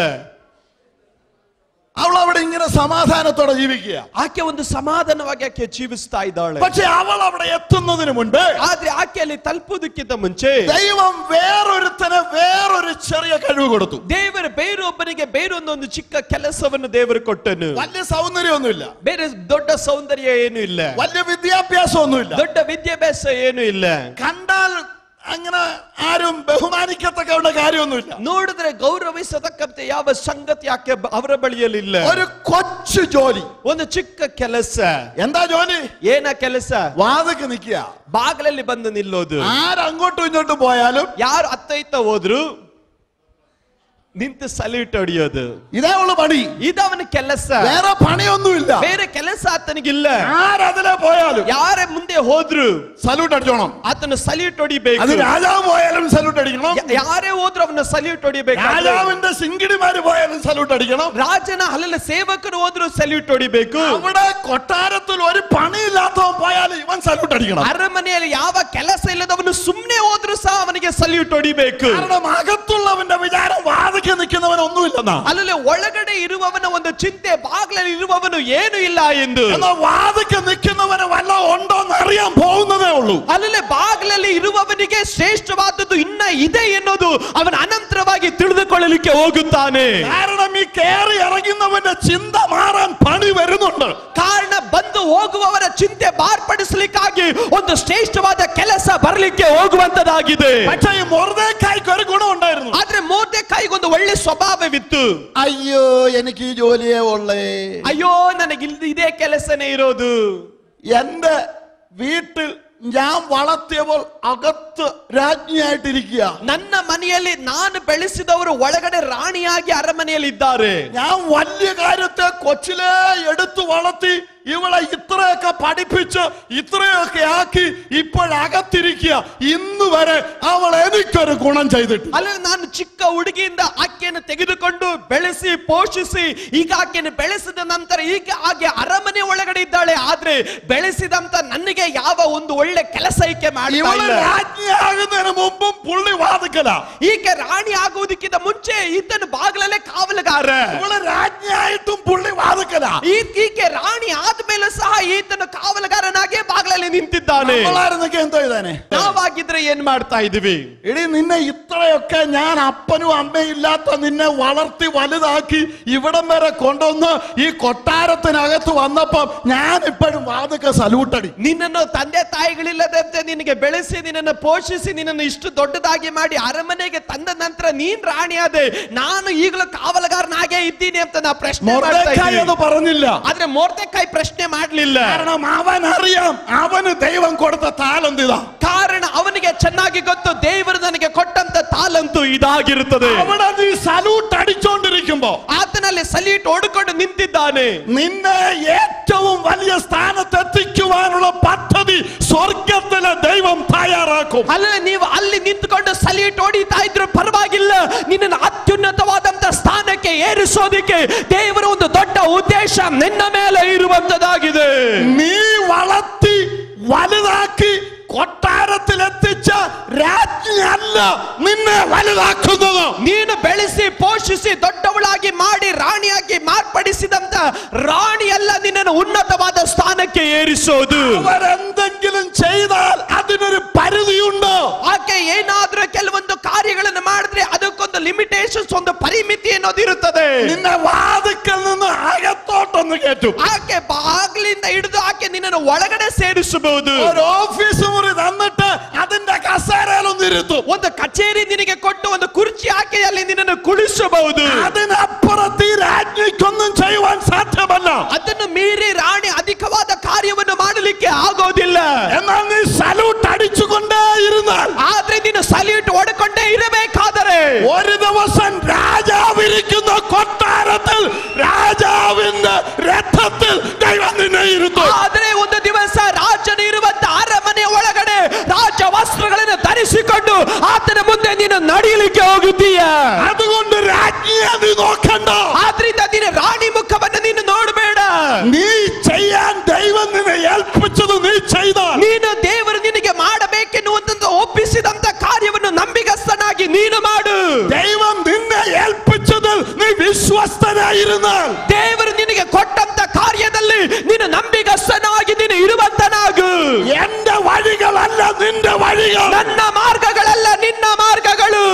അവൾ അവിടെ ഇങ്ങനെ സമാധാനത്തോടെ ജീവിക്കുക. ಆಕೆ ಒಂದು ಸಮಾಧಾನವಾಗಿ ಆಕೆ ಜೀವಿಸ್ತಾ ಇದ್ದಾಳೆ. പക്ഷെ അവൾ അവിടെ എത്തുന്നതിന് മുൻപ് ಆದ್ರೆ ಆಕೆ ಅಲ್ಲಿ ತಲುಪುವುದಕ್ಕಿಂತ ಮುಂಚೆ ദൈവം വേറൊരുത്തന് വേറൊരു ചെറിയ കഴിവ് കൊടുത്തു. ದೇವರು ಬೇರೊಬ್ಬನಿಗೆ ಬೇರೊಂದೊಂದು ಚಿಕ್ಕ ಕೆಲಸವನ್ನು ದೇವರು ಕೊಟ್ಟನು. വലിയ സൗന്ദര്യമൊന്നുമില്ല, ಬೇರೆ ದೊಡ್ಡ ಸೌಂದರ್ಯ ಏನು ಇಲ್ಲ, വലിയ വിദ്യാഭ്യാസമൊന്നുമില്ല, ದೊಡ್ಡ ವಿದ್ಯಾಭ್ಯಾಸ ಏನು ಇಲ್ಲ, കണ്ടാൽ അങ്ങനെ ആരും ബഹുമാനിക്കത്തക്ക കാര്യമൊന്നുമില്ല, ನೋಡಿದ್ರೆ ಗೌರವಿಸತಕ್ಕಂತೆ ಯಾವ ಸಂಗತಿ ಆಕೆ ಅವರ ಬಳಿಯಲ್ಲಿಲ್ಲ. ഒരു കൊച്ചു ജോലി, ಒಂದು ಚಿಕ್ಕ ಕೆಲಸ. എന്താ ജോലി? ಏನ ಕೆಲಸ? വാതിക്ക് നിൽക്കുക. ಬಾಗಿಲಲ್ಲಿ ಬಂದು ನಿಲ್ಲೋದು. ആരങ്ങോട്ടും ഇങ്ങോട്ടും പോയാലും ಯಾರು ಅತ್ತ ಇತ್ತ ಹೋದ್ರು ನಿಂತು ಸಲ್ಯೂಟ್ ಹೊಡೆಯೋದು. ഇതേ ഉള്ളു പണി. ಇದವನ ಕೆಲಸ, വേറെ പണിയൊന്നുമില്ല. ಬೇರೆ ಕೆಲಸ ಆತನಿಗಿಲ್ಲ. ആരതിലെ പോയാലും ಯಾರೇ ಮುಂದೆ ಹೋದ್ರು സല്യൂട്ട് അടിച്ചോണം. ಆತನು ಸಲ್ಯೂಟ್ ಹೊಡಿಬೇಕು. അത് രാജാവ് പോയാലും സല്യൂട്ട് അടിക്കണം, ಯಾರೇ ಹೋದ್ರು ಅವನ ಸಲ್ಯೂಟ್ ಹೊಡಿಬೇಕು. രാജാവിന്റെ സിങ്കിടിമാര് പോയാലും സല്യൂട്ട് അടിക്കണം, ರಾಜನ ಅಲ್ಲಲ್ಲಿ ಸೇವಕರು ಹೋದ್ರು ಸಲ್ಯೂಟ್ ಹೊಡಿಬೇಕು. അവിടെ കൊട്ടാരത്തിൽ ഒരു പണിയില്ലാത്തവൻ പോയാലും ഇവൻ സല്യൂട്ട് അടിക്കണം. ಅರಮನೆಯಲ್ಲಿ ಯಾವ ಕೆಲಸ ಇಲ್ಲದವನು ಸುಮ್ಮನೆ ಹೋದ್ರು ಸಹ ಅವನಿಗೆ ಸಲ್ಯೂಟ್ ಹೊಡಿಬೇಕು. കാരണം അകത്തുള്ളവന്റെ വിചാരം വാതിക്ക് നിൽക്കുന്നവൻ ഒന്നുമില്ലെന്നാ. ಅಲ್ಲಲ್ಲಿ ಒಳಗಡೆ ಇರುವವನ ಒಂದು ಚಿಂತೆ ಬಾಗಿಲಲ್ಲಿ ಇರುವವನು ಏನು ಇಲ್ಲ ಎಂದು. എന്നാൽ വാതിക്ക് നിൽക്കുന്നവന് വല്ല ഉണ്ടോന്ന് അറിയാൻ പോകുന്നതേ ഉള്ളൂ. ಅಲ್ಲಲ್ಲಿ ಬಾಗಿಲಲ್ಲಿ ಇರುವವನಿಗೆ ಶ್ರೇಷ್ಠವಾದದ್ದು ಇನ್ನ ಇದೆ ಎನ್ನುವುದು ಅವನ ಅನಂತರವಾಗಿ ತಿಳಿದುಕೊಳ್ಳಲಿಕ್ಕೆ ಹೋಗುತ್ತಾನೆ. കാരണം ഈ കേറി ഇറങ്ങുന്നവന്റെ ചിന്ത മാറാൻ പണി വരുന്നുണ്ട്. ಕಾರಣ ಬಂದು ಹೋಗುವವರ ಚಿಂತೆ ಮಾರ್ಪಡಿಸಲಿಕ್ಕಾಗಿ ಒಂದು ಶ್ರೇಷ್ಠವಾದ ಕೆಲಸ ಬರಲಿಕ್ಕೆ ಹೋಗುವಂತದಾಗಿದೆ. പക്ഷേ ഈ മൊർദെഖായിക്ക് ഒരു ഗുണം ഉണ്ടായിരുന്നു. ಆದ್ರೆ ಮೊರ್ದೆಖಾಯಿಗೊಂದು ಒಳ್ಳೆ ಸ್ವಭಾವವಿತ್ತು. അയ്യോ എനിക്ക് ഈ ജോലിയേ ഉള്ളേ, ಅಯ್ಯೋ ನನಗೆ ಇದೇ ಕೆಲಸನೇ ಇರೋದು. എന്റെ വീട്ടിൽ ഞാൻ വളർത്തിയപ്പോൾ അകത്ത് രാജ്ഞിയായിട്ടിരിക്കുക, ನನ್ನ ಮನೆಯಲ್ಲಿ ನಾನು ಬೆಳೆಸಿದವರು ಒಳಗಡೆ ರಾಣಿಯಾಗಿ ಅರಮನೆಯಲ್ಲಿ ಇದ್ದಾರೆ. ഞാൻ വലിയ കാര്യത്തെ കൊച്ചിലേ എടുത്തു വളർത്തി ഇവളെ ഇത്രയൊക്കെ പഠിപ്പിച്ച് ഇത്രയൊക്കെ ആക്കി ഇപ്പോഴകത്തിരിക്കുക. ഇന്ന് വരെ അവൾ എനിക്കൊരു ഗുണം ചെയ്തിട്ട്. ಅಲ್ಲ, ನಾನು ಚಿಕ್ಕ ಹುಡುಗಿಯಿಂದ ಆಕೆಯನ್ನು ತೆಗೆದುಕೊಂಡು ಬೆಳೆಸಿ ಪೋಷಿಸಿ ಈಗ ಆಕೆಯನ್ನು ಬೆಳೆಸಿದ ನಂತರ ಈಗ ಆಕೆ ಅರಮನೆ ಒಳಗಡೆ ಇದ್ದಾಳೆ. ಆದ್ರೆ ಬೆಳೆಸಿದಂತ ನನಗೆ ಯಾವ ಒಂದು ಒಳ್ಳೆ ಕೆಲಸ ಈಕೆ ಮಾಡ್ತಾ ಇಲ್ಲ. ರಾಜ್ಞಿಯಾಗುವುದರ മുമ്പും പുള്ളി വാതിക്കല. ಈಕೆ ರಾಣಿ ಆಗುವುದಕ್ಕಿಂತ ಮುಂಚೆ ಈತನು ಬಾಗಿಲಲ್ಲೇ ಕಾವಲುಗಾರ. ಇವಳು ರಾಜ್ಞಿಯಾയിട്ടും പുള്ളി വാതിക്കല. ಈಕೆ ರಾಣಿ ಆದ್ಮೇಲೆ ಸಹ ಈತನು ಕಾವಲುಗಾರನಾಗಿ ಬಾಗಿಲಲ್ಲಿ ನಿಂತಿದ್ದಾನೆ. നമ്മളായിരുന്നെങ്കിൽ എന്തോ ഇതാനെ. ನಾವಾಗಿದ್ರೆ ಏನ್ ಮಾಡ್ತಾ ಇದೀವಿ? ഇടി നിന്നെ ഇത്രയൊക്കെ ഞാൻ അപ്പനും അമ്മയും ഇല്ലാത്ത നിന്നെ വളർത്തി വലുതാക്കി ഇവിടം വരെ കൊണ്ടുവന്ന് ഈ കൊട്ടാരത്തിനകത്ത് വന്നപ്പം ഞാൻ ഇപ്പോഴും വാതുക്കെ സല്യൂട്ടടി. ನಿನ್ನನ್ನು ತಂದೆ ತಾಯಿಗಳಿಲ್ಲದಂತೆ ನಿನಗೆ ಬೆಳೆಸಿ ನಿನ್ನನ್ನು ಪೋಷಿಸಿ ನಿನ್ನನ್ನು ಇಷ್ಟು ದೊಡ್ಡದಾಗಿ ಮಾಡಿ ಅರಮನೆಗೆ ತಂದ ನಂತರ ನೀನ್ ರಾಣಿಯಾದೆ, ನಾನು ಈಗಲೂ ಕಾವಲುಗಾರನಾಗೇ ಇದ್ದೀನಿ ಅಂತ ನಾ ಪ್ರಶ್ನೆ ಮೊರ್ದೆಖಾಯಿ ಅದು പറഞ്ഞില്ല. ಆದ್ರೆ ಮೊರ್ದೆಖಾಯಿ ಪ್ರಶ್ನೆ ಮಾಡಲಿಲ್ಲ. കാരണം അവൻ അറിയാം അവന് ദൈവം കൊടുത്ത താലന്ത് ഇതാ. ಕಾರಣ ಅವನಿಗೆ ಚೆನ್ನಾಗಿ ಗೊತ್ತು ದೇವರು ನನಗೆ ಕೊಟ್ಟಂತ ತಾಲಂತು ಇದಾಗಿರುತ್ತದೆ. അവിടെ നീ സല്യൂട്ട് അടിച്ചോണ്ടിരിക്കുമ്പോ ಆತನಲ್ಲಿ ಸಲ್ಯೂಟ್ ಓಡಿಕೊಂಡು ನಿಂತಿದ್ದಾನೆ. നിന്നെ ഏറ്റവും വലിയ സ്ഥാനത്ത് എത്തിക്കുവാനുള്ള പദ്ധതി സ്വർഗത്തിലെ ദൈവം തയ്യാറാക്കും. ಅಲ್ಲ, ನೀವು ಅಲ್ಲಿ ನಿಂತುಕೊಂಡು ಸಲ್ಯೂಟ್ ಹೊಡಿತಾ ಇದ್ರು ಪರವಾಗಿಲ್ಲ, ನಿನ್ನನ್ನು ಅತ್ಯುನ್ನತವಾದಂತ ಸ್ಥಾನಕ್ಕೆ ಏರಿಸೋದಿಕ್ಕೆ ದೇವರ ಒಂದು ದೊಡ್ಡ ಉದ್ದೇಶ ನಿನ್ನ ಮೇಲೆ ಇರುವಂತದಾಗಿದೆ. നീ വളർത്തി വലുതാക്കി കൊട്ടാരത്തിൽ എത്തിച്ച രാജ്ഞിയല്ല നിന്നെ വലുതാക്കുന്നത്. ನೀನು ಬೆಳೆಸಿ ಪೋಷಿಸಿ ದೊಡ್ಡವಳಾಗಿ ಮಾಡಿ ರಾಣಿಯಾಗಿ ಮಾರ್ಪಡಿಸಿದಂತ ರಾಣಿಯಲ್ಲ ನಿನ್ನನ್ನು ಉನ್ನತವಾದ ಸ್ಥಾನಕ್ಕೆ ಏರಿಸೋದು. അവരെന്തെങ്കിലും ചെയ്താൽ അതിനൊരു പരിധിയുണ്ട്. ಆಕೆ ಏನಾದ್ರೂ ಕೆಲವೊಂದು ಕಾರ್ಯಗಳನ್ನು ಮಾಡಿದ್ರೆ ಅದಕ್ಕೊಂದು ಲಿಮಿಟೇಷನ್ಸ್, ಒಂದು ಪರಿಮಿತಿ ಅನ್ನೋದು ಇರುತ್ತದೆ. നിന്നെ വാതിക്കൽ നിന്ന് അകത്തോട്ടൊന്ന് കേട്ടു. ಆಕೆ ಬಾಗಿಲಿಂದ ಹಿಡಿದು ಆಕೆ ನಿನ್ನನ್ನು ಒಳಗಡೆ ಸೇರಿಸಬಹುದು. ഒരു ഓഫീസ് മുറി തന്നിട്ട് അതിന്റെ കസേരയിലൊന്ന് ഇരുത്തും. ಒಂದು ಕಚೇರಿ ನಿನಗೆ ಕೊಟ್ಟು ಒಂದು ಕುರ್ಚಿ ಹಾಕಿ ಅಲ್ಲಿ ನಿನ್ನನ್ನು ಕುಳಿಸಬಹುದು. അതിനപ്പുറത്ത് ഈ രാജ്ഞിക്കൊന്നും ചെയ്യുവാൻ സാധ്യമല്ല. ಅದನ್ನು ಮೀರಿ ರಾಣಿ ಅಧಿಕವಾದ ಕಾರ್ಯವನ್ನು ಮಾಡಲಿಕ್ಕೆ ಆಗೋದಿಲ್ಲ. എന്നാൽ നീ സല്യൂട്ട് അടിച്ചുകൊണ്ടേ ഇരുന്നാൽ, ಆದ್ರೆ ನೀನು ಸಲ್ಯೂಟ್ ಹೊಡ್ಕೊಂಡೇ ಇರಬೇಕಾದರೆ ഒരു ദിവസം രാജാവിരിക്കുന്ന കൊട്ടാരത്തിൽ രാജാവിന്റെ രഥത്തിൽ ദൈവം നിന്നെ ഇരുത്തും. ಆದ್ರೆ ಒಂದು ದಿವಸ ರಾಜನು ಇರುವಂತ ಅರಮನೆ ಒಳಗಡೆ ರಾಜ ವಸ್ತ್ರಗಳನ್ನು ಧರಿಸಿಕೊಂಡು ಆತನ ಮುಂದೆ ನೀನು ನಡೆಯಲಿಕ್ಕೆ ಹೋಗುತ್ತೀಯ. അതുകൊണ്ട് രാജ്ഞിയെ നീ നോക്കണ്ട. ಆದ್ರಿಂದ ನೀನು ರಾಣಿ ಮುಖವನ್ನು ನೀನು ನೋಡಬೇಡ. നീ ചെയ്യാൻ ദൈവം നിന്നെ ഏൽപ്പിച്ചത് നീ ചെയ്താൽ, ನೀನು ದೇವರು ನಿನಗೆ ಮಾಡಬೇಕೆನ್ನುವಂತ ಒಪ್ಪಿಸಿದಂತ ಕಾರ್ಯವನ್ನು ನಂಬಿಗಸ್ತನಾಗಿ ನೀನು ಮಾಡು. ദൈവം നിന്നെ ഏൽപ്പിച്ചതിൽ നീ വിശ്വസ്തനായിരുന്നാൽ, ದೇವರು ನಿನಗೆ ಕೊಟ್ಟಂತ ಕಾರ್ಯದಲ್ಲಿ ನೀನು ನಂಬಿಗಸ್ತನಾಗಿ ನೀನು ಇರುವಂತನಾಗು. എന്റെ വഴികളല്ല നിന്റെ വഴികൾ, ನನ್ನ ಮಾರ್ಗಗಳಲ್ಲ ನಿನ್ನ ಮಾರ್ಗಗಳು,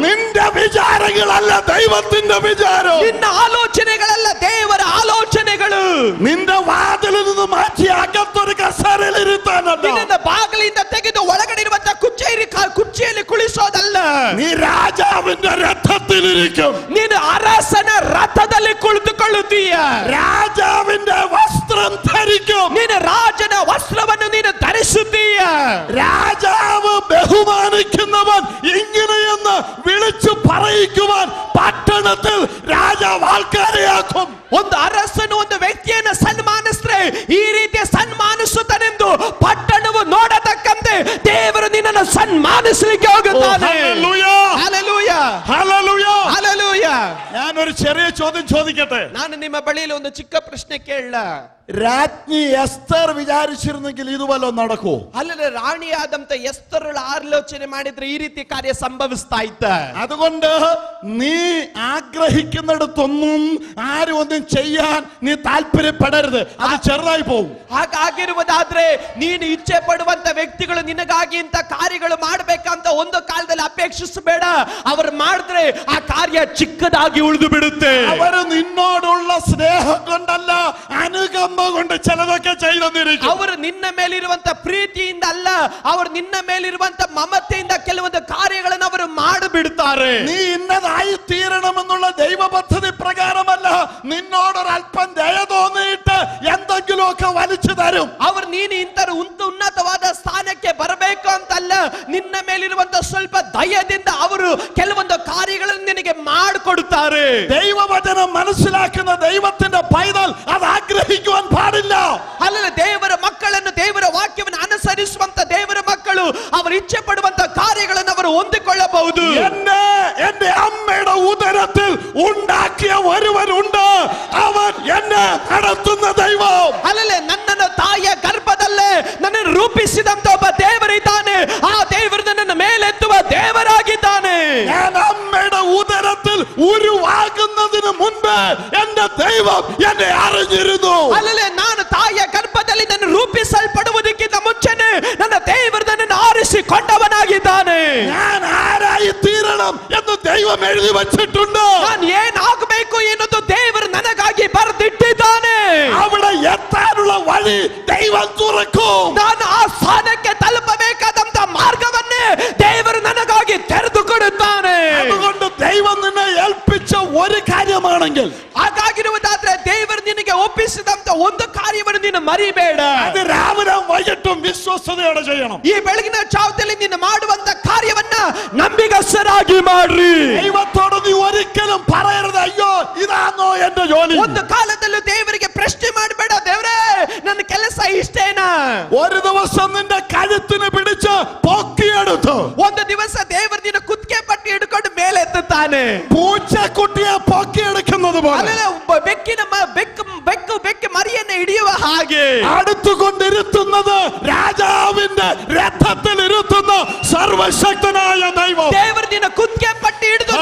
നിന്റെ വിചാരങ്ങളല്ല ദൈവത്തിന്റെ വിചാരം, ನಿನ್ನ ಆಲೋಚನೆಗಳಲ್ಲ ದೇವರ ಆಲೋಚನೆಗಳು. നിന്റെ വാതിലിൽ നിന്ന് മാറ്റി അകത്തൊരു കസേരയിൽ ഇരുത്താനല്ല, ನಿನ್ನ ಬಾಗಿಲಿಂದ ತೆಗೆದು ಒಳಗಡೆ ಇರುವಂತ ಕುರ್ಚಿಯಲ್ಲಿ ಕುಳಿಸೋದಲ್ಲ. നീ രാജാവിന്റെ രഥത്തിലിരിക്കും. ನೀನು ಅರಸನ ರಥದಲ್ಲಿ ಕುಳಿತುಕೊಳ್ಳುತ್ತೀಯ. രാജാവിന്റെ വസ്ത്രം ധരിക്കും. ನೀನು ರಾಜನ ವಸ್ತ್ರವನ್ನು ನೀನು ಧರಿಸುತ್ತೀಯ. രാജാവ് ബഹുമാനിക്കുന്നവൻ ഇങ്ങനെയെന്ന് വിളിച്ചു പറയിക്കുവാൻ പട്ടണത്തിൽ രാജാവ് ആൾക്കാരെയാക്കും. ಒಂದು ಅರಸನು ಒಂದು ವ್ಯಕ್ತಿಯನ್ನು ಸನ್ಮಾನಿಸಿದ್ರೆ ಈ ರೀತಿಯ ಸನ್ಮಾನಿಸುತ್ತಾನೆಂದು ಪಟ್ಟಣವು ನೋಡತಕ್ಕಂತೆ ದೇವರು ನಿನ್ನನ್ನು ಸನ್ಮಾನಿಸಲಿಕ್ಕೆ ಹೋಗುತ್ತಾನೆ. Hallelujah, hallelujah, hallelujah. ഞാൻ ഒരു ചെറിയ ചോദ്യം ചോദിക്കട്ടെ. ನಾನು ನಿಮ್ಮ ಬಳಿಯಲ್ಲಿ ಒಂದು ಚಿಕ್ಕ ಪ್ರಶ್ನೆ ಕೇಳಲ. രാജ്ഞി എസ്തർ വിചാരിച്ചിരുന്നെങ്കിൽ ഇതുപോലെ നടക്കൂ? ಅಲ್ಲದೆ ರಾಣಿಯಾದಂತ ಎಸ್ತರಳು ಆಲೋಚನೆ ಮಾಡಿದ್ರೆ ಈ ರೀತಿ ಕಾರ್ಯ ಸಂಭವಿಸ್ತಾ ಇತ್ತ. അതുകൊണ്ട് നീ ആഗ്രഹിക്കുന്നിടത്തൊന്നും ആരും ഒന്നും ചെയ്യാൻ നീ താല്പര്യപ്പെടരുത്. അത് ചെറുതായി പോകും. ಹಾಗಾಗಿರುವುದಾದ್ರೆ ನೀನು ಇಚ್ಛೆ ಪಡುವಂತ ವ್ಯಕ್ತಿಗಳು ನಿನಗಾಗಿ ಇಂತ ಕಾರ್ಯಗಳು ಮಾಡಬೇಕಂತ ಒಂದು ಕಾಲದಲ್ಲಿ ಅಪೇಕ್ಷಿಸಬೇಡ. ಅವರು ಮಾಡಿದ್ರೆ ಆ ಕಾರ್ಯ ಚಿಕ್ಕದಾಗಿ ಉಳಿದು ಬಿಡುತ್ತೆ. ಅವರು ನಿನ್ನೋಡುള്ള സ്നേഹം കൊണ്ടല്ല, അനുകമ്പ കൊണ്ട് ചിലതൊക്കെ ചെയ്തെന്നിരിക്കും. ಅವರು ನಿನ್ನ ಮೇಲಿರುವಂತ ಪ್ರೀತಿಯಿಂದ ಅಲ್ಲ, ಅವರು ನಿನ್ನ ಮೇಲಿರುವಂತ ಮಮತೆಯಿಂದ ಕೆಲವೊಂದು ಕಾರ್ಯಗಳನ್ನು ಅವರು ಮಾಡಿಬಿಡ್ತಾರೆ. നീ ഇന്നതായി തീരണമെന്നുള്ള ദൈവ പദ്ധതി പ്രകാരമല്ല, നിന്നോടൊരല്പം ദയ തോന്നിയിട്ട് എന്തെങ്കിലുമൊക്കെ വലിച്ചു തരും. ಅವರು ನೀನು ಇಂಥ ಉನ್ನತವಾದ ಸ್ಥಾನಕ್ಕೆ ಬರಬೇಕು ಅಂತಲ್ಲ, ನಿನ್ನ ಮೇಲಿರುವಂತ ಸ್ವಲ್ಪ ದಯದಿಂದ ಅವರು ಕೆಲವೊಂದು ಕಾರ್ಯಗಳನ್ನು ನಿನಗೆ ಮಾಡಿಕೊಡುತ್ತಾರೆ. ദൈവവചനം മനസ്സിലാക്കുന്ന ദൈവത്തിന്റെ പൈതൽ അത് ആഗ്രഹിക്കുവാൻ പാടില്ല. ಅಲ್ಲದೆ ದೇವರ ಮಕ್ಕಳನ್ನು, ದೇವರ ವಾಕ್ಯವನ್ನು ಅನುಸರಿಸುವಂತ ದೇವರ ಮಕ್ಕಳು ಅವರು ಇಚ್ಛೆ ಪಡುವಂತ ಕಾರ್ಯಗಳನ್ನು ಅವರು ಹೊಂದಿಕೊಳ್ಳಬಹುದು. എന്റെ അമ്മയുടെ ഉദരത്തിൽ ഉണ്ടാക്കിയ ഒരുവനുണ്ട്, അവൻ എന്നെ നടത്തുന്ന ദൈവം. ಅಲ್ಲದೆ ನನ್ನನ್ನು ತಾಯಿಯ ಗರ್ಭದಲ್ಲೇ ನನ್ನನ್ನು ರೂಪಿಸಿದಂತ ಒಬ್ಬ ದೇವರಿದ್ದಾನೆ. ಆ ದೇವರು ನನ್ನನ್ನು ಮೇಲೆತ್ತುವ ದೇವರಾಗಿದ್ದಾನೆ. ഞാൻ അമ്മയുടെ ഉദരത്തിൽ ഉരുവാകുന്ന ആകുന്നതിന് മുൻപ് എന്റെ ദൈവം എന്നെ അറിഞ്ഞിരുന്നു. ಅಲ್ಲೇ ನಾನು ತಾಯಿಯ ಗರ್ಭದಲ್ಲಿ ನನ್ನ ರೂಪಿಸಲ್ಪಡುವುದಕ್ಕಿಂತ ಮುಂಚೆನೆ ನನ್ನ ದೇವರು ನನ್ನನ್ನು ಆರಿಸಿಕೊಂಡವನಾಗಿದ್ದಾನೆ. ഞാൻ ആരായി തീരണം എന്ന് ദൈവം എഴുതി വച്ചിട്ടുണ്ട്. ನಾನು ಏನಾಗಬೇಕು ಎನ್ನುವುದು ದೇವರು ನನಗಾಗಿ ಬರೆದಿಟ್ಟಿದ್ದಾನೆ. അവിടെ എത്താനുള്ള വഴി ദൈവം തുറക്കും. ನಾನು ಆ ಸ್ಥಾನಕ್ಕೆ ತಲುಪಬೇಕಾದಂತ ಮಾರ್ಗವನ್ನೇ ದೇವರು ನನಗಾಗಿ ತೆರೆದು ಕೊಡುತ್ತಾನೆ. അതുകൊണ്ട് ദൈവം നിന്നെ ഏൽപ്പിച്ച ഒരു കാര്യമാണെങ്കിൽ, ಹಾಗಾಗಿರುವುದಾದ್ರೆ ದೇವರು ನಿನಗೆ ಒಪ್ಪಿಸಿದಂತ ಒಂದು ಕಾರ್ಯವನ್ನು ನೀನು ಮರಿಬೇಡ. അത് രാവിലെ വൈകിട്ടും വിശ്വസ്തയോടെ ചെയ്യണം. ಈ ಬೆಳಗಿನ ಜಾವದಲ್ಲಿ ನೀನು ಮಾಡುವಂತ ಕಾರ್ಯವನ್ನ ನಂಬಿಗಸ್ತರಾಗಿ ಮಾಡ್ರಿ. ദൈവത്തോട് നീ ഒരിക്കലും പറയരുത്, അയ്യോ ഇതാണോ എന്റെ ജോലി. ಒಂದು ಕಾಲದಲ್ಲೂ ದೇವರಿಗೆ ಪ್ರಶ್ನೆ ಮಾಡಬೇಡ, ದೇವರೇ ನನ್ನ ಕೆಲಸ ಇಷ್ಟೇನಾ. ഒരു ദിവസം നിന്റെ കഴുത്തിന് പിടിച്ച് പൊക്കിയെടുത്തു ಒಂದು ದಿವಸ ದೇವರು ನಿನ್ನ ಕುತ್ತಿಗೆ ಪಟ್ಟಿ ಹಿಡ್ಕೊಂಡು ಮೇಲೆ ಎತ್ತುತ್ತಾನೆ. പൂച്ചക്കുട്ടിയെ പൊക്കിയെടുക്കുന്നത് പോലെ ಬೆಕ್ಕು ಮರಿಯನ್ನು ಹಿಡಿಯುವ ಹಾಗೆ അടുത്തുകൊണ്ടിരുത്തുന്നത് രാജാവിന്റെ രഥത്തിൽ ഇരുത്തുന്ന സർവശക്തനായ ദൈവം. ದೇವರು ನಿನ್ನ ಕುತ್ತಿಗೆ ಪಟ್ಟಿ ಹಿಡಿದು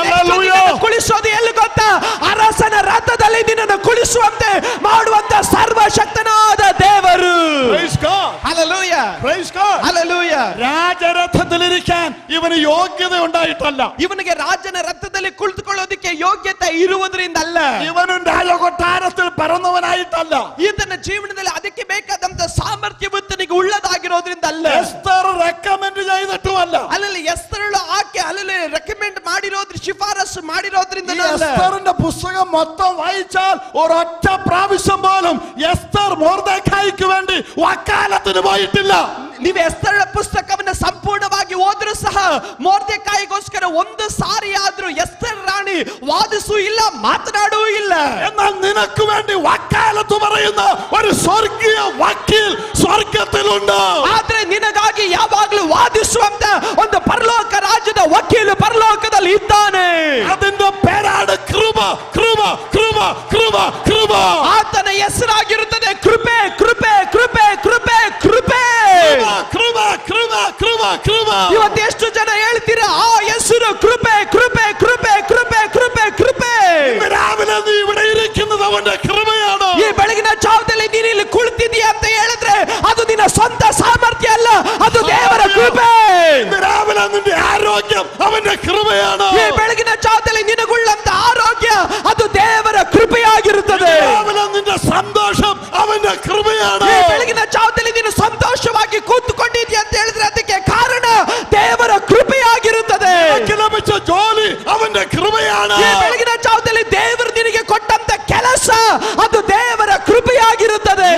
ಕುಳಿಸೋದು ಎಲ್ಲಿ ಗೊತ್ತಾ? ಅರಸನ ರಥದಲ್ಲಿ ನಿನ್ನನ್ನು ಕುಳಿಸುವಂತೆ ಮಾಡುವಂತ ಸರ್ವಶಕ್ತನಾದ ದೇವರು. Praise God. Hallelujah. Praise God. Hallelujah. രാജരഥത്തിലിരിക്കാൻ ഇവന് യോഗ്യത ഉണ്ടായിട്ടല്ല. ಇವನಿಗೆ ರಾಜನ ರಥದಲ್ಲಿ ಕುಳಿತುಕೊಳ್ಳೋದಕ್ಕೆ ಯೋಗ್ಯತೆ ಇರುವುದರಿಂದ ಅಲ್ಲ. ಇವನು ರಾಜಕೊಠಾರത്തിൽ പറന്നവനായിട്ടല്ല. ಈತನ ಜೀವನದಲ್ಲಿ ಅದಕ್ಕೆ ಬೇಕಾದಂತ ಸಾಮರ್ಥ್ಯವು ತನಗೆ ಉಳ್ಳದಾಗಿರೋದ್ರಿಂದ ಅಲ್ಲ. ಎಸ್ತರ್ ರೆಕಮೆಂಡ್ ചെയ്തിട്ടുമല്ല. ಅಲ್ಲಲ್ಲಿ ಎಸ್ತರಳು ಆಕೆ ಅಲ್ಲಲ್ಲಿ ರೆಕಮೆಂಡ್ ಮಾಡಿರೋದ್ರ ಶಿಫಾರಸು ಮಾಡಿರೋದ್ರಿಂದ എസ്തറിന്റെ പുസ്തകം മൊത്തം വായിച്ചാൽ ഒരൊറ്റ പ്രാവശ്യം പോലും എസ്തർ മൊർദെഖായിക്ക് വേണ്ടി വക്കാലത്തിന് പോയിട്ടില്ല. ನೀವು ಎಸ್ತರಳ ಪುಸ್ತಕವನ್ನು ಸಂಪೂರ್ಣವಾಗಿ ಓದಿದ್ರು ಸಹ ಮೊರ್ದೆಕಾಯಿಗೋಸ್ಕರ ಒಂದು ಸಾರಿ ಆದ್ರೂ ಎಸ್ತರ್ ರಾಣಿ ವಾದಿಸೂ ಇಲ್ಲ, ಮಾತನಾಡೂ ಇಲ್ಲ. എന്നാൽ നിനക്ക് വേണ്ടി വക്കാലത്ത് പറയുന്ന ഒരു സ്വർഗീയ വക്കീൽ സ്വർഗത്തിലുണ്ട്. ಆದ್ರೆ ನಿನಗಾಗಿ ಯಾವಾಗಲೂ ವಾದಿಸುವಂತ ಒಂದು ಪರಲೋಕ ರಾಜ್ಯದ ವಕೀಲು ಪರಲೋಕದಲ್ಲಿ ಇದ್ದಾನೆ. അതിന്റെ പേരാണ് കൃപ. കൃപ കൃപ കൃപ ಕೃಪ. ಆತನ ಹೆಸರಾಗಿರುತ್ತದೆ ಕೃಪೆ ಕೃಪೆ ಕೃಪೆ ಕೃಪೆ ಕೃಪೆ. ಕೃಪ ಕೃಪ ಕೃಪ ಕೃಪ. ಇವತ್ತು ಎಷ್ಟು ಜನ ಹೇಳ್ತೀರಾ ಆ ಹೆಸರು ಕೃಪೆ ಕೃಪೆ ಕೃಪೆ ಕೃಪೆ ಕೃಪೆ ಕೃಪೆ. രാവിലെ നീ ഇവിടെ ഇരിക്കുന്നത് അവന്റെ കൃപയാണ്. ಈ ಬೆಳಗಿನ ಜಾವದಲ್ಲಿ ನೀನು ಇಲ್ಲಿ ಕುಳಿತಿದ್ದೀಯ ಅಂತ ಹೇಳಿದ್ರೆ ಅದು ನಿನ್ನ ಸ್ವಂತ ಸಾಮರ್ಥ್ಯ ಅಲ್ಲ, ಅದು ದೇವರ ಕೃಪೆ. രാവിലെ നിന്റെ ആരോഗ്യം അവന്റെ കൃപയാണ്. ಈ ಬೆಳಗಿನ ಜಾವದಲ್ಲಿ ನಿನಗುಳ್ಳಂತ ಆರೋಗ್ಯ ಅದು ದೇವರ ಕೃಪೆಯಾಗಿರುತ್ತದೆ. രാവിലെ നിന്റെ സന്തോഷം അവന്റെ കൃപയാണ്. ಈ ಬೆಳಗಿನ ಜಾವದಲ್ಲಿ ನೀನು ಸಂತೋಷವಾಗಿ ಕೂತುಕೊಂಡಿದ್ದೀಯ ಅಂತ ಹೇಳಿದ್ರೆ ಅದಕ್ಕೆ ಕಾರಣ ದೇವರ ಕೃಪೆಯಾಗಿರುತ್ತದೆ. ലഭിച്ച ജോലി അവന്റെ കൃപയാണ്. ಈ ಬೆಳಗಿನ ಜಾವದಲ್ಲಿ ದೇವರು ನಿನಗೆ ಕೊಟ್ಟಂತ ಕೆಲಸ ಅದು ದೇವರ ಕೃಪೆಯಾಗಿರುತ್ತದೆ.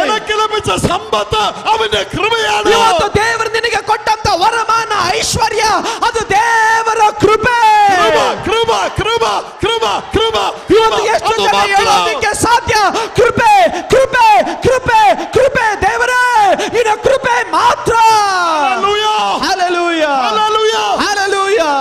ലഭിച്ച സമ്പത്ത് അവന്റെ കൃപയാണ്. ಇವತ್ತು ದೇವರು ನಿನಗೆ ಕೊಟ್ಟಂತ ವರಮಾನ ಐಶ್ವರ್ಯ ಅದು ದೇವರ ಕೃಪೆ. ಕೃಪ ಕೃಪ ಕೃಪ ಕೃಪ. ಇವತ್ತು ಎಷ್ಟು ಜನ ಹೇಳೋದಕ್ಕೆ ಸಾಧ್ಯ ಕೃಪೆ ಕೃಪೆ ಕೃಪೆ ಕೃಪೆ ದೇವರೇ ನಿನ್ನ ಕೃಪೆ ಮಾತ್ರ. ഹല്ലേലൂയ. Hallelujah hallelujah.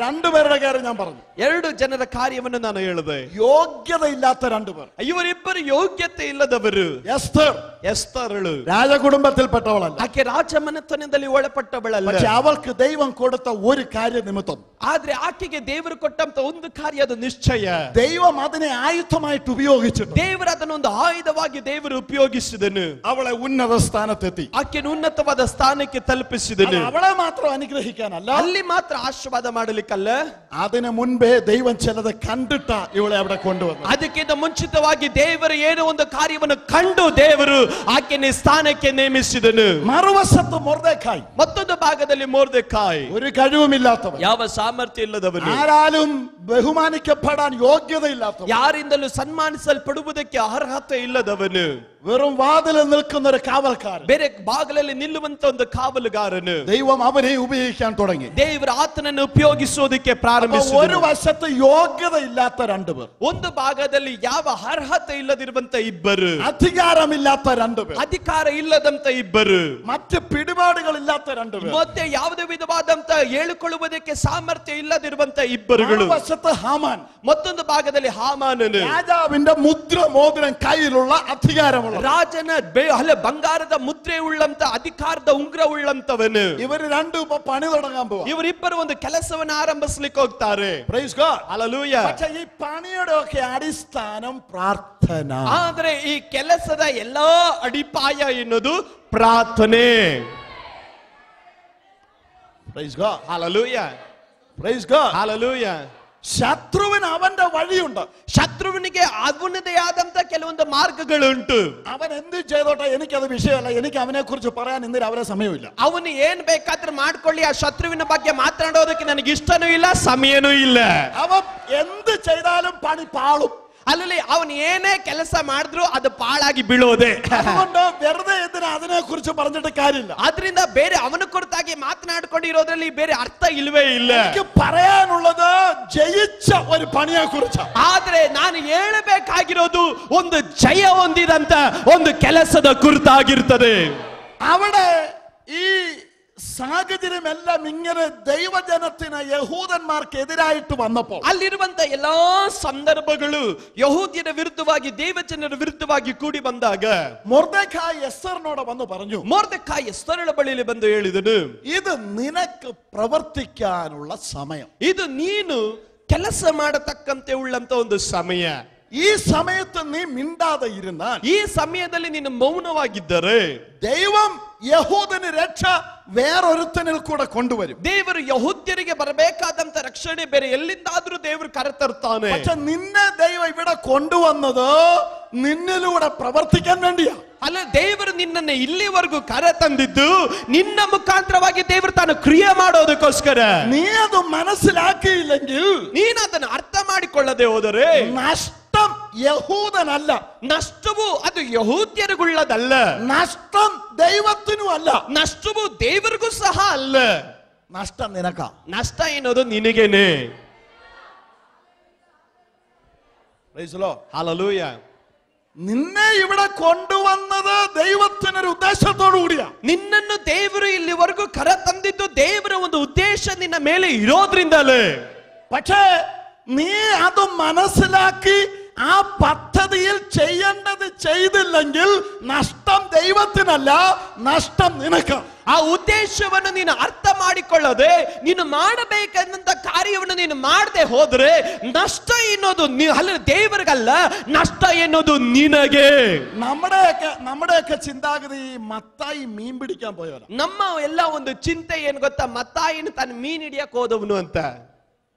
രണ്ടുപേരുടെ കാര്യം ഞാൻ പറഞ്ഞു. ಎರಡು ಜನರ ಕಾರ್ಯವನ್ನು ನಾನು ಹೇಳಿದೆ. യോഗ്യതയില്ലാത്ത രണ്ടുപേർ. ಇವರಿಬ್ಬರು ಯೋಗ್ಯತೆ ಇಲ್ಲದವರು. എസ്തർ ಎಸ್ತರಳು രാജകുടുംബത്തിൽപ്പെട്ടവളല്ല. ಆಕೆ ರಾಜಮನೆತನದಲ್ಲಿ ಒಳಪಟ್ಟವಳಲ್ಲ. പക്ഷെ അവൾക്ക് ദൈവം കൊടുത്ത ഒരു കാര്യ നിമിത്തം ಆದ್ರೆ ಆಕೆಗೆ ದೇವರು ಕೊಟ್ಟಂತ ಒಂದು ಕಾರ್ಯ ಅದು ನಿಶ್ಚಯ. ദൈവം അതിനെ ആയുധമായിട്ട് ഉപയോഗിച്ചിട്ട് ದೇವರು ಅದನ್ನೊಂದು ಆಯುಧವಾಗಿ ದೇವರು ಉಪಯೋಗಿಸಿದನು. അവളെ ഉന്നത സ്ഥാനത്തെത്തി. ಆಕೆಯನ್ನು ಉನ್ನತವಾದ ಸ್ಥಾನಕ್ಕೆ ತಲುಪಿಸಿದನು. അവളെ മാത്രം അനുഗ്രഹിക്കാനല്ല, ಅಲ್ಲಿ ಮಾತ್ರ ಆಶೀರ್ವಾದ ಮಾಡಲಿಕ್ಕಲ್ಲ, അതിനു മുൻപേ ദൈവം ചിലത് കണ്ടിട്ടാ ഇവളെ അവിടെ കൊണ്ടുവന്നു. ಅದಕ್ಕಿಂತ ಮುಂಚಿತವಾಗಿ ದೇವರು ಏನೋ ಒಂದು ಕಾರ್ಯವನ್ನು ಕಂಡು ದೇವರು ಆಕೆಯ ಸ್ಥಾನಕ್ಕೆ ನೇಮಿಸಿದನು. മറുവശത്ത് മൊർദെഖായി ಮತ್ತೊಂದು ಭಾಗದಲ್ಲಿ ಮೊರ್ದೆಕಾಯಿ ഒരു കഴിവുമില്ലാത്തവൻ, ಯಾವ ಸಾಮರ್ಥ್ಯ ಇಲ್ಲದವನು, ആരാലും ബഹുമാനിക്കപ്പെടാൻ യോഗ്യതയില്ലാത്തവൻ, ಯಾರಿಂದಲೂ ಸನ್ಮಾನಿಸಲ್ಪಡುವುದಕ್ಕೆ ಅರ್ಹತೆ ಇಲ್ಲದವನು, വെറും വാതിലിൽ നിൽക്കുന്ന ഒരു കാവൽക്കാരൻ, ಬೇರೆ ಬಾಗಿಲಲ್ಲಿ ನಿಲ್ಲುವಂತ ಒಂದು ಕಾವಲುಗಾರನು. ദൈവം അവനെ ഉപയോഗിക്കാൻ തുടങ്ങി. ದೇವರು ಆತನನ್ನು ಉಪಯೋಗಿಸೋದಕ್ಕೆ ഒരു ಪ್ರಾರಂಭಿಸಿದನು. വശത്ത് യോഗ്യതയില്ലാത്ത രണ്ടുപേർ, ಒಂದು ಭಾಗದಲ್ಲಿ ಯಾವ ಅರ್ಹತೆ ಇಲ್ಲದಿರುವಂತ ಇಬ್ಬರು, അധികാരമില്ലാത്ത രണ്ടുപേർ, ಅಧಿಕಾರ ಇಲ್ಲದಂತ ಇಬ್ಬರು, മറ്റ് പിടിപാടുകളില്ലാത്ത രണ്ടുപേർ, ಮತ್ತೆ ಯಾವುದೇ ವಿಧವಾದಂತ ಹೇಳಿಕೊಳ್ಳುವುದಕ್ಕೆ ಸಾಮರ್ಥ್ಯ ಇಲ್ಲದಿರುವಂತ ಇಬ್ಬರುಗಳು. വശത്ത് ഹാമാൻ, ಮತ್ತೊಂದು ಭಾಗದಲ್ಲಿ ಹಾಮಾನನು, രാജാവിന്റെ മുദ്ര മോതിരം കയ്യിലുള്ള അധികാരമുള്ള ರಾಜನ ಬಂಗಾರದ ಮುದ್ರೆ ಉಳ್ಳಂತ ಅಧಿಕಾರದ ಉಂಗ್ರ ಉಳ್ಳಂತವನು. ഇവര് രണ്ടും ഇപ്പൊ പണി തുടങ്ങാൻ പോവാ. ಇವರಿಬ್ಬರು ಒಂದು ಕೆಲಸವನ್ನು ಆರಂಭಿಸಲಿಕ್ಕೆ ಹೋಗ್ತಾರೆ. Praise God. ಹല്ಲೆಲೂಯಾ. പക്ഷേ ഈ പണിയുടെ ഒക്കെ അടിസ്ഥാനം പ്രാർത്ഥന. ಆದ್ರೆ ಈ ಕೆಲಸದ ಎಲ್ಲಾ ಅಡಿಪಾಯ ಎನ್ನುವುದು ಪ್ರಾರ್ಥನೆ. Praise God. Hallelujah. Praise God. Hallelujah. ശത്രുവിന് അവന്റെ വഴിയുണ്ട്. ಶತ್ರುವಿನಿಗೆ ಅವನದೇ ಆದಂತ ಕೆಲವೊಂದು ಮಾರ್ಗಗಳುಂಟು. അവൻ എന്ത് ചെയ്തോട്ടെ, എനിക്കത് വിഷയമല്ല. എനിക്ക് അവനെ കുറിച്ച് പറയാൻ ഇന്ന് രാവിലെ സമയമില്ല. ಅವನು ಏನ್ ಬೇಕಾದ್ರೂ ಮಾಡ್ಕೊಳ್ಳಿ, ಆ ಶತ್ರುವಿನ ಬಗ್ಗೆ ಮಾತನಾಡೋದಕ್ಕೆ ನನಗೆ ಇಷ್ಟನೂ ಇಲ್ಲ, ಸಮಯನೂ ಇಲ್ಲ. അവൻ എന്ത് ചെയ്താലും പണി പാളും. ಅಲ್ಲಿ ಅವನು ಏನೇ ಕೆಲಸ ಮಾಡಿದ್ರು ಅದು ಪಾಳಾಗಿ ಬೀಳೋದೆ. അതുകൊണ്ട് വെറുതെ എന്തിനാ അതിനെ കുറിച്ച് പറഞ്ഞിട്ട് കാര്യമില്ല. ಅದರಿಂದ ಬೇರೆ ಅವನ ಕುರಿತಾಗಿ ಮಾತನಾಡಿಕೊಂಡಿರೋದ್ರಲ್ಲಿ ಬೇರೆ ಅರ್ಥ ಇಲ್ವೇ ಇಲ್ಲ. എനിക്ക് പറയാനുള്ളത് ജയിച്ച ഒരു പണിയെ കുറിച്ചാണ്. ಆದ್ರೆ ನಾನು ಹೇಳಬೇಕಾಗಿರೋದು ಒಂದು ಜಯ ಹೊಂದಿದಂತ ಒಂದು ಕೆಲಸದ ಕುರಿತಾಗಿರ್ತದೆ. അവിടെ ഈ സാഹചര്യമെല്ലാം ഇങ്ങനെ ദൈവജനത്തിന് യഹൂദന്മാർക്ക് എതിരായിട്ട് വന്നപ്പോൾ ಅಲ್ಲಿರುವಂತ ಎಲ್ಲಾ ಸಂದರ್ಭಗಳು ಯಹೂದ್ಯರ ವಿರುದ್ಧವಾಗಿ ದೇವಜನರ ವಿರುದ್ಧವಾಗಿ ಕೂಡಿ ಬಂದಾಗ മൊർദെഖായി എസ്തറിനോട് വന്ന് പറഞ്ഞു, ಮೊರ್ದೆಖಾಯಿ ಎಸ್ತರಳ ಬಳಿಯಲ್ಲಿ ಬಂದು ಹೇಳಿದನು, ഇത് നിനക്ക് പ്രവർത്തിക്കാനുള്ള സമയം. ಇದು ನೀನು ಕೆಲಸ ಮಾಡತಕ್ಕಂತೆ ಉಳ್ಳಂತ ಒಂದು ಸಮಯ. ഈ സമയത്ത് നീ മിണ്ടാതെ ഇരുന്നാൽ, ಈ ಸಮಯದಲ್ಲಿ ನೀನು ಮೌನವಾಗಿದ್ದರೆ ദൈവം യഹൂദന് രക്ഷ വേറൊരുത്തനിൽ കൂടെ കൊണ്ടുവരും. ದೇವರು ಯಹೂದ್ಯರಿಗೆ ಬರಬೇಕಾದಂತ ರಕ್ಷಣೆ ಬೇರೆ ಎಲ್ಲಿಂದಾದ್ರೂ ದೇವರು ಕರೆತರ್ತಾನೆ. പക്ഷെ നിന്നെ ദൈവം ഇവിടെ കൊണ്ടുവന്നത് നിന്നിലൂടെ പ്രവർത്തിക്കാൻ വേണ്ടിയാ. ಅಲ್ಲ, ದೇವರು ನಿನ್ನನ್ನು ಇಲ್ಲಿವರೆಗೂ ಕರೆ ತಂದಿದ್ದು ನಿನ್ನ ಮುಖಾಂತರವಾಗಿ ದೇವರು ತಾನು ಕ್ರಿಯೆ ಮಾಡೋದಕ್ಕೋಸ್ಕರ. നീ അത് മനസ്സിലാക്കിയില്ലെങ്കിൽ, ನೀನು ಅದನ್ನು ಅರ್ಥ ಮಾಡಿಕೊಳ್ಳದೆ ಹೋದರೆ നഷ്ടം യഹൂദനല്ല, ನಷ್ಟವು ಅದು ಯಹೂದ್ಯರಿಗುಳ್ಳದಲ್ಲ, നഷ്ടം ദൈവത്തിനും അല്ല, ನಷ್ಟವು ದೇವರಿಗೂ ಸಹ ಅಲ್ಲ. നഷ്ടം നിനക്കാ. ನಷ್ಟ ಎನ್ನುವುದು ನಿನಗೇನೆ. ഹല്ലേലൂയ. നിന്നെ ഇവിടെ കൊണ്ടുവന്നത് ദൈവത്തിനൊരു ഉദ്ദേശത്തോടു കൂടിയാ. ನಿನ್ನನ್ನು ದೇವರು ಇಲ್ಲಿವರೆಗೂ ಕರೆ ತಂದಿದ್ದು ದೇವರ ಒಂದು ಉದ್ದೇಶ ನಿನ್ನ ಮೇಲೆ ಇರೋದ್ರಿಂದಲೇ. പക്ഷേ നീ അത് മനസ്സിലാക്കി ആ പദ്ധതിയിൽ ചെയ്യേണ്ടത് ചെയ്തില്ലെങ്കിൽ നഷ്ടം ദൈവത്തിനല്ല, നഷ്ടം നിനക്ക്. ಆ ಉದ್ದೇಶವನ್ನು ನೀನು ಅರ್ಥ ಮಾಡಿಕೊಳ್ಳದೆ ನೀನು ಮಾಡಬೇಕಂತ ಕಾರ್ಯವನ್ನು ನೀನು ಮಾಡದೆ ಹೋದ್ರೆ ನಷ್ಟ ಎನ್ನುವುದು ಅಲ್ಲ, ದೇವರಿಗಲ್ಲ, ನಷ್ಟ ಎನ್ನುವುದು ನಿನಗೆ. നമ്മുടെയൊക്കെ ചിന്താഗതി മത്തായി മീൻ പിടിക്കാൻ പോയവരാ. ನಮ್ಮ ಎಲ್ಲ ಒಂದು ಚಿಂತೆ ಏನು ಗೊತ್ತಾ, ಮತ್ತಾಯಿನ ತಾನು ಮೀನ್ ಹಿಡಿಯಕ್ ಹೋದವನು ಅಂತ.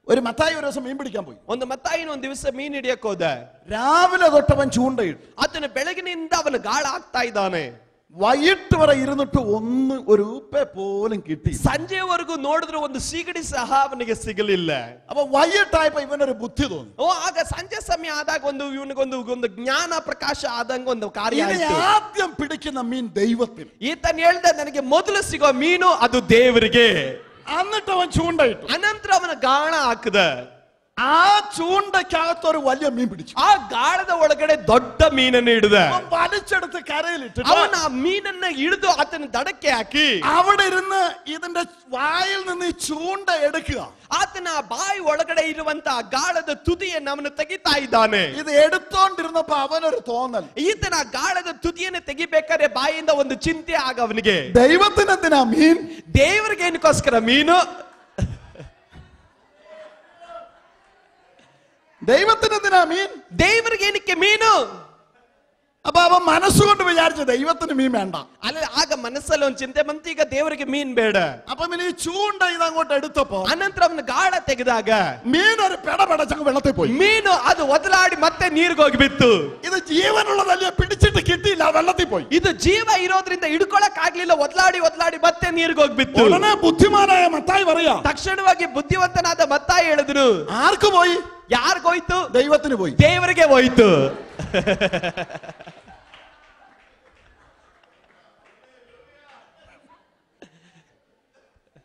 ഒരു മത്തായി ഒരു ദിവസം മീൻ പിടിക്കാൻ പോയി. ಒಂದು ಮತ್ತಾಯಿನ ಒಂದು ದಿವಸ ಮೀನ್ ಹಿಡಿಯಕ್ ಹೋದ. രാവിലെ തൊട്ടവൻ ചൂണ്ടയിട്ടു. ಅದನ್ನು ಬೆಳಗಿನಿಂದ ಅವನು ಗಾಳ ಹಾಕ್ತಾ ಇದ್ದಾನೆ. വൈകിട്ട് വരെ ഇരുന്നിട്ട് ഒരു ഉപ്പ പോലും കിട്ടി. ಸಂಜೆವರೆಗೂ ನೋಡಿದ್ರು ಒಂದು ಸಿಗಡಿ ಸಹ ಅವನಿಗೆ ಸಿಗಲಿಲ್ಲ. അപ്പൊ വൈകിട്ടായപ്പോ ഇവനൊരു ബുദ്ധി തോന്നി. ಆಗ ಸಂಜೆ ಸಮಯ ಆದಾಗ ಇವನಿಗೊಂದು ಜ್ಞಾನ ಪ್ರಕಾಶ ಆದಂಗ ಒಂದು ಕಾರ್ಯ ಆಯ್ತು. ആദ്യം പിടിക്കുന്ന മീൻ ദൈവത്തിന്. ಈತನ ಹೇಳ್ದ, ನನಗೆ ಮೊದಲು ಸಿಗೋ ಮೀನು ಅದು ದೇವರಿಗೆ. എന്നിട്ട് അവൻ ചൂണ്ടയിട്ടു. ಅನಂತರ ಅವನ ಗಾಳ ಹಾಕದ. ആ ചൂണ്ടക്കകത്തൊരു വലിയ മീൻ പിടിച്ചു. ಆ ಗಾಳದ ಒಳಗಡೆ ದೊಡ್ಡ ಮೀನನ್ನು ಹಿಡಿದ. വലിച്ചെടുത്ത് കരയിലിട്ട് ಅವನ ಆ ಮೀನನ್ನ ಹಿಡಿದು ಆತನ ದಡಕ್ಕೆ ಹಾಕಿ അവിടെ ഇരുന്ന് ഇതിന്റെ വായിൽ നിന്ന് ഈ ചൂണ്ട എടുക്കുക. ಆತನ ಬಾಯಿ ಒಳಗಡೆ ಇರುವಂತ ಗಾಳದ ತುದಿಯನ್ನು ಅವನು ತೆಗಿತಾ ಇದ್ದಾನೆ. ഇത് എടുത്തോണ്ടിരുന്നപ്പോ അവനൊരു തോന്നൽ, ಈತನ ಗಾಳದ ತುದಿಯನ್ನು ತೆಗಿಬೇಕಾದ್ರೆ ಬಾಯಿಂದ ಒಂದು ಚಿಂತೆ ಆಗ ಅವನಿಗೆ, ദൈവത്തിന് എന്തിനാ മീൻ, ದೇವರಿಗೆ ಏನಕ್ಕೋಸ್ಕರ ಮೀನು, ദൈവത്തിന് എന്തിനാ മീൻ, ದೇವರಿಗೆ ಏನಕ್ಕೆ ಮೀನು. അപ്പൊ അവൻ മനസ്സുകൊണ്ട് വിചാരിച്ചു ദൈവത്തിന് മീൻ വേണ്ട. ಅಲ್ಲ, ಆಗ ಮನಸ್ಸಲ್ಲಿ ಒಂದು ಚಿಂತೆ ಬಂತು, ಈಗ ದೇವರಿಗೆ ಮೀನ್ ಬೇಡ. അപ്പൊ ഈ ചൂണ്ട ഇതങ്ങോട്ട് എടുത്തപ്പോ ಅನಂತರ ಅವನ ಗಾಳ ತೆಗೆದಾಗ മീൻ ഒരു പെടപെടച്ചങ്ങ് വെള്ളത്തിൽ പോയി. ಮೀನು ಅದು ಒದಲಾಡಿ ಮತ್ತೆ ನೀರಿಗೆ ಹೋಗಿ ಬಿತ್ತು. ഇത് ജീവനുള്ളതല്ലേ, പിടിച്ചിട്ട് കിട്ടിയില്ല, വെള്ളത്തിൽ പോയി. ಇದು ಜೀವ ಇರೋದ್ರಿಂದ ಹಿಡ್ಕೊಳಕ್ ಆಗ್ಲಿಲ್ಲ, ಒದಲಾಡಿ ಮತ್ತೆ ನೀರಿಗೆ ಹೋಗಿ ಬಿತ್ತು. ഉടനെ ബുദ്ധിമാനായ മത്തായി പറയാ, ತಕ್ಷಣವಾಗಿ ಬುದ್ಧಿವಂತನಾದ ಮತ್ತಾಯಿ ಹೇಳಿದ್ರು, ആർക്ക് പോയി, ಯಾರಿಗೋಯ್ತು, ദൈവത്തിന് പോയി, ದೇವರಿಗೆ ಹೋಯ್ತು.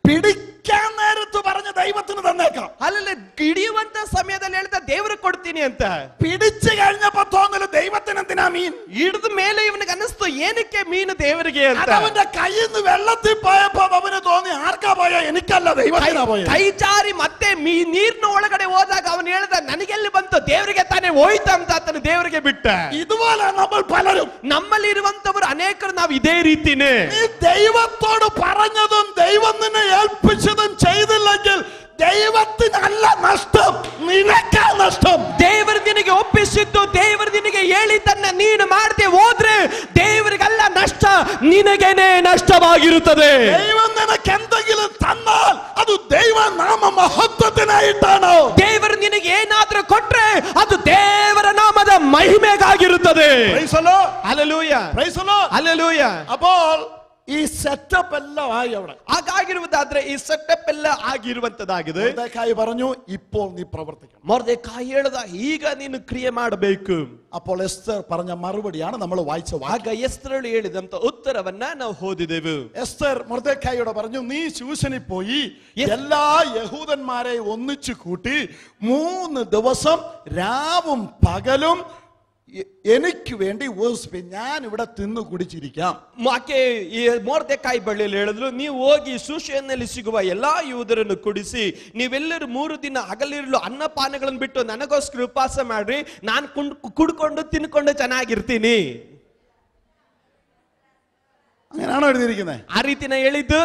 പിടിക്കാൻ നേരത്ത് പറഞ്ഞ ദൈവത്തിന് ദൈവത്തിന് തന്നേക്കാം. ಅಲ್ಲಲ್ಲ ಗಿಡಿಯುವಂತ ಸಮಯದಲ್ಲಿ ಹೇಳ್ತಾ ದೇವರಿಗೆ ಕೊಡ್ತೀನಿ ಅಂತ. പിടിച്ചു കഴിഞ്ഞപ്പോ തോന്നല് ദൈവത്തിന് എന്തിനാ മീൻ? ಹಿಡಿದ ಮೇಲೆ ಇವನಿಗೆ ಅನಿಸ್ತು ಏನಕ್ಕೆ ಮೀನು ದೇವರಿಗೆ ಅಂತ. അവന്റെ കയ്യിൽ നിന്ന് വെള്ളത്തിൽ പോയപ്പോ അവന് തോന്നി ആർക്കാ പോയ, എനിക്കല്ല ദൈവത്തിനാ പോയത്. ಕೈ ಜಾರಿ ಮತ್ತೆ ನೀರಿನ ಒಳಗಡೆ ಹೋದಾಗ ಅವನು ಹೇಳ್ದ ನನಗೆಲ್ಲಿ ಬಂತು, ದೇವರಿಗೆ ತಾನೇ ಹೋಯ್ತು ಅಂತ ಆತನು ದೇವರಿಗೆ ಬಿಟ್ಟ. ഇതുപോലെ നമ്മൾ പലരും, ನಮ್ಮಲ್ಲಿ ಇರುವಂತವರು ಅನೇಕರು ನಾವು ಇದೇ ರೀತಿನೇ. നീ ദൈവത്തോട് പറഞ്ഞതും ദൈവം നിന്നെ ഏൽപ്പിച്ചതും ചെയ്തില്ലെങ്കിൽ ദൈവത്തിനല്ല നഷ്ടം, നിനക്കാ നഷ്ടം. ದೇವರು ನಿನಗೆ ಒಪ್ಪಿಸಿದ್ದು, ದೇವರು ನಿನಗೆ ಹೇಳಿದ್ದನ್ನ ನೀನು ಮಾಡದೆ ಹೋದ್ರೆ ದೇವರಿಗಲ್ಲ ನಷ್ಟ, ನಿನಗೇನೆ ನಷ್ಟವಾಗಿರುತ್ತದೆ. ദൈവം നിനക്ക് എന്തെങ്കിലും തന്നാൽ അത് ദൈവനാമ മഹത്വത്തിനായിട്ടാണ്. ದೇವರು ನಿನಗೆ ಏನಾದ್ರೂ ಕೊಟ್ರೆ ಅದು ದೇವರ ನಾಮದ ಮಹಿಮೆಗಾಗಿರುತ್ತದೆ. Praise the Lord. Hallelujah, Praise the Lord. Hallelujah. അപ്പോൾ ഈ സെറ്റപ്പ് എല്ലാം ആയി അവിടെ. ಹಾಗಾಗಿರುವುದಾದ್ರೆ ಈ ಸೆಟಪ್ ಎಲ್ಲ ಆಗಿರುವಂತದಾಗಿದೆ. ಮೊರ್ದೆಕಾಯಿ പറഞ്ഞു ഇപ്പോൾ നീ പ്രവർത്തിക്കണം. ಮೊರ್ದೆಕಾಯಿ ಹೇಳ್ದ ಈಗ ನೀನು ಕ್ರಿಯೆ ಮಾಡಬೇಕು. അപ്പോൾ എസ്തർ പറഞ്ഞ മറുപടിയാണ് നമ്മൾ വായിച്ച വാക്യം. ಆಗ ಎಸ್ತರಳು ಹೇಳಿದಂತ ಉತ್ತರವನ್ನ ನಾವು ಓದಿದೆವು. എസ്തർ മൊർദെഖായിയോട് പറഞ്ഞു, നീ ശൂശനിൽ പോയി എല്ലാ യഹൂദന്മാരെ ഒന്നിച്ചു കൂട്ടി 3 ദിവസം രാവും പകലും എനിക്ക് വേണ്ടി ഉപവസിപ്പിൻ, ഞാൻ ഇവിടെ തിന്നു കുടിച്ചിരിക്കാം. ಆಕೆ ಈ ಮೊರ್ದೆಕಾಯಿ ಬಳ್ಳಿಯಲ್ಲಿ ಹೇಳಿದ್ರು, ನೀವು ಹೋಗಿ ಶೂಷನ್ನಲ್ಲಿ ಸಿಗುವ ಎಲ್ಲಾ ಯೂದರನ್ನು ಕುಡಿಸಿ ನೀವೆಲ್ಲರೂ 3 ದಿನ ಹಗಲಿರಲು ಅನ್ನಪಾನಗಳನ್ನು ಬಿಟ್ಟು ನನಗೋಸ್ಕರ ಉಪವಾಸ ಮಾಡ್ರಿ, ನಾನು ಕುಡ್ಕೊಂಡು ತಿನ್ಕೊಂಡು ಚೆನ್ನಾಗಿರ್ತೀನಿ. അങ്ങനെയാണോ എഴുതിയിരിക്കുന്നത്? ಆ ರೀತಿನ ಹೇಳಿದ್ದು.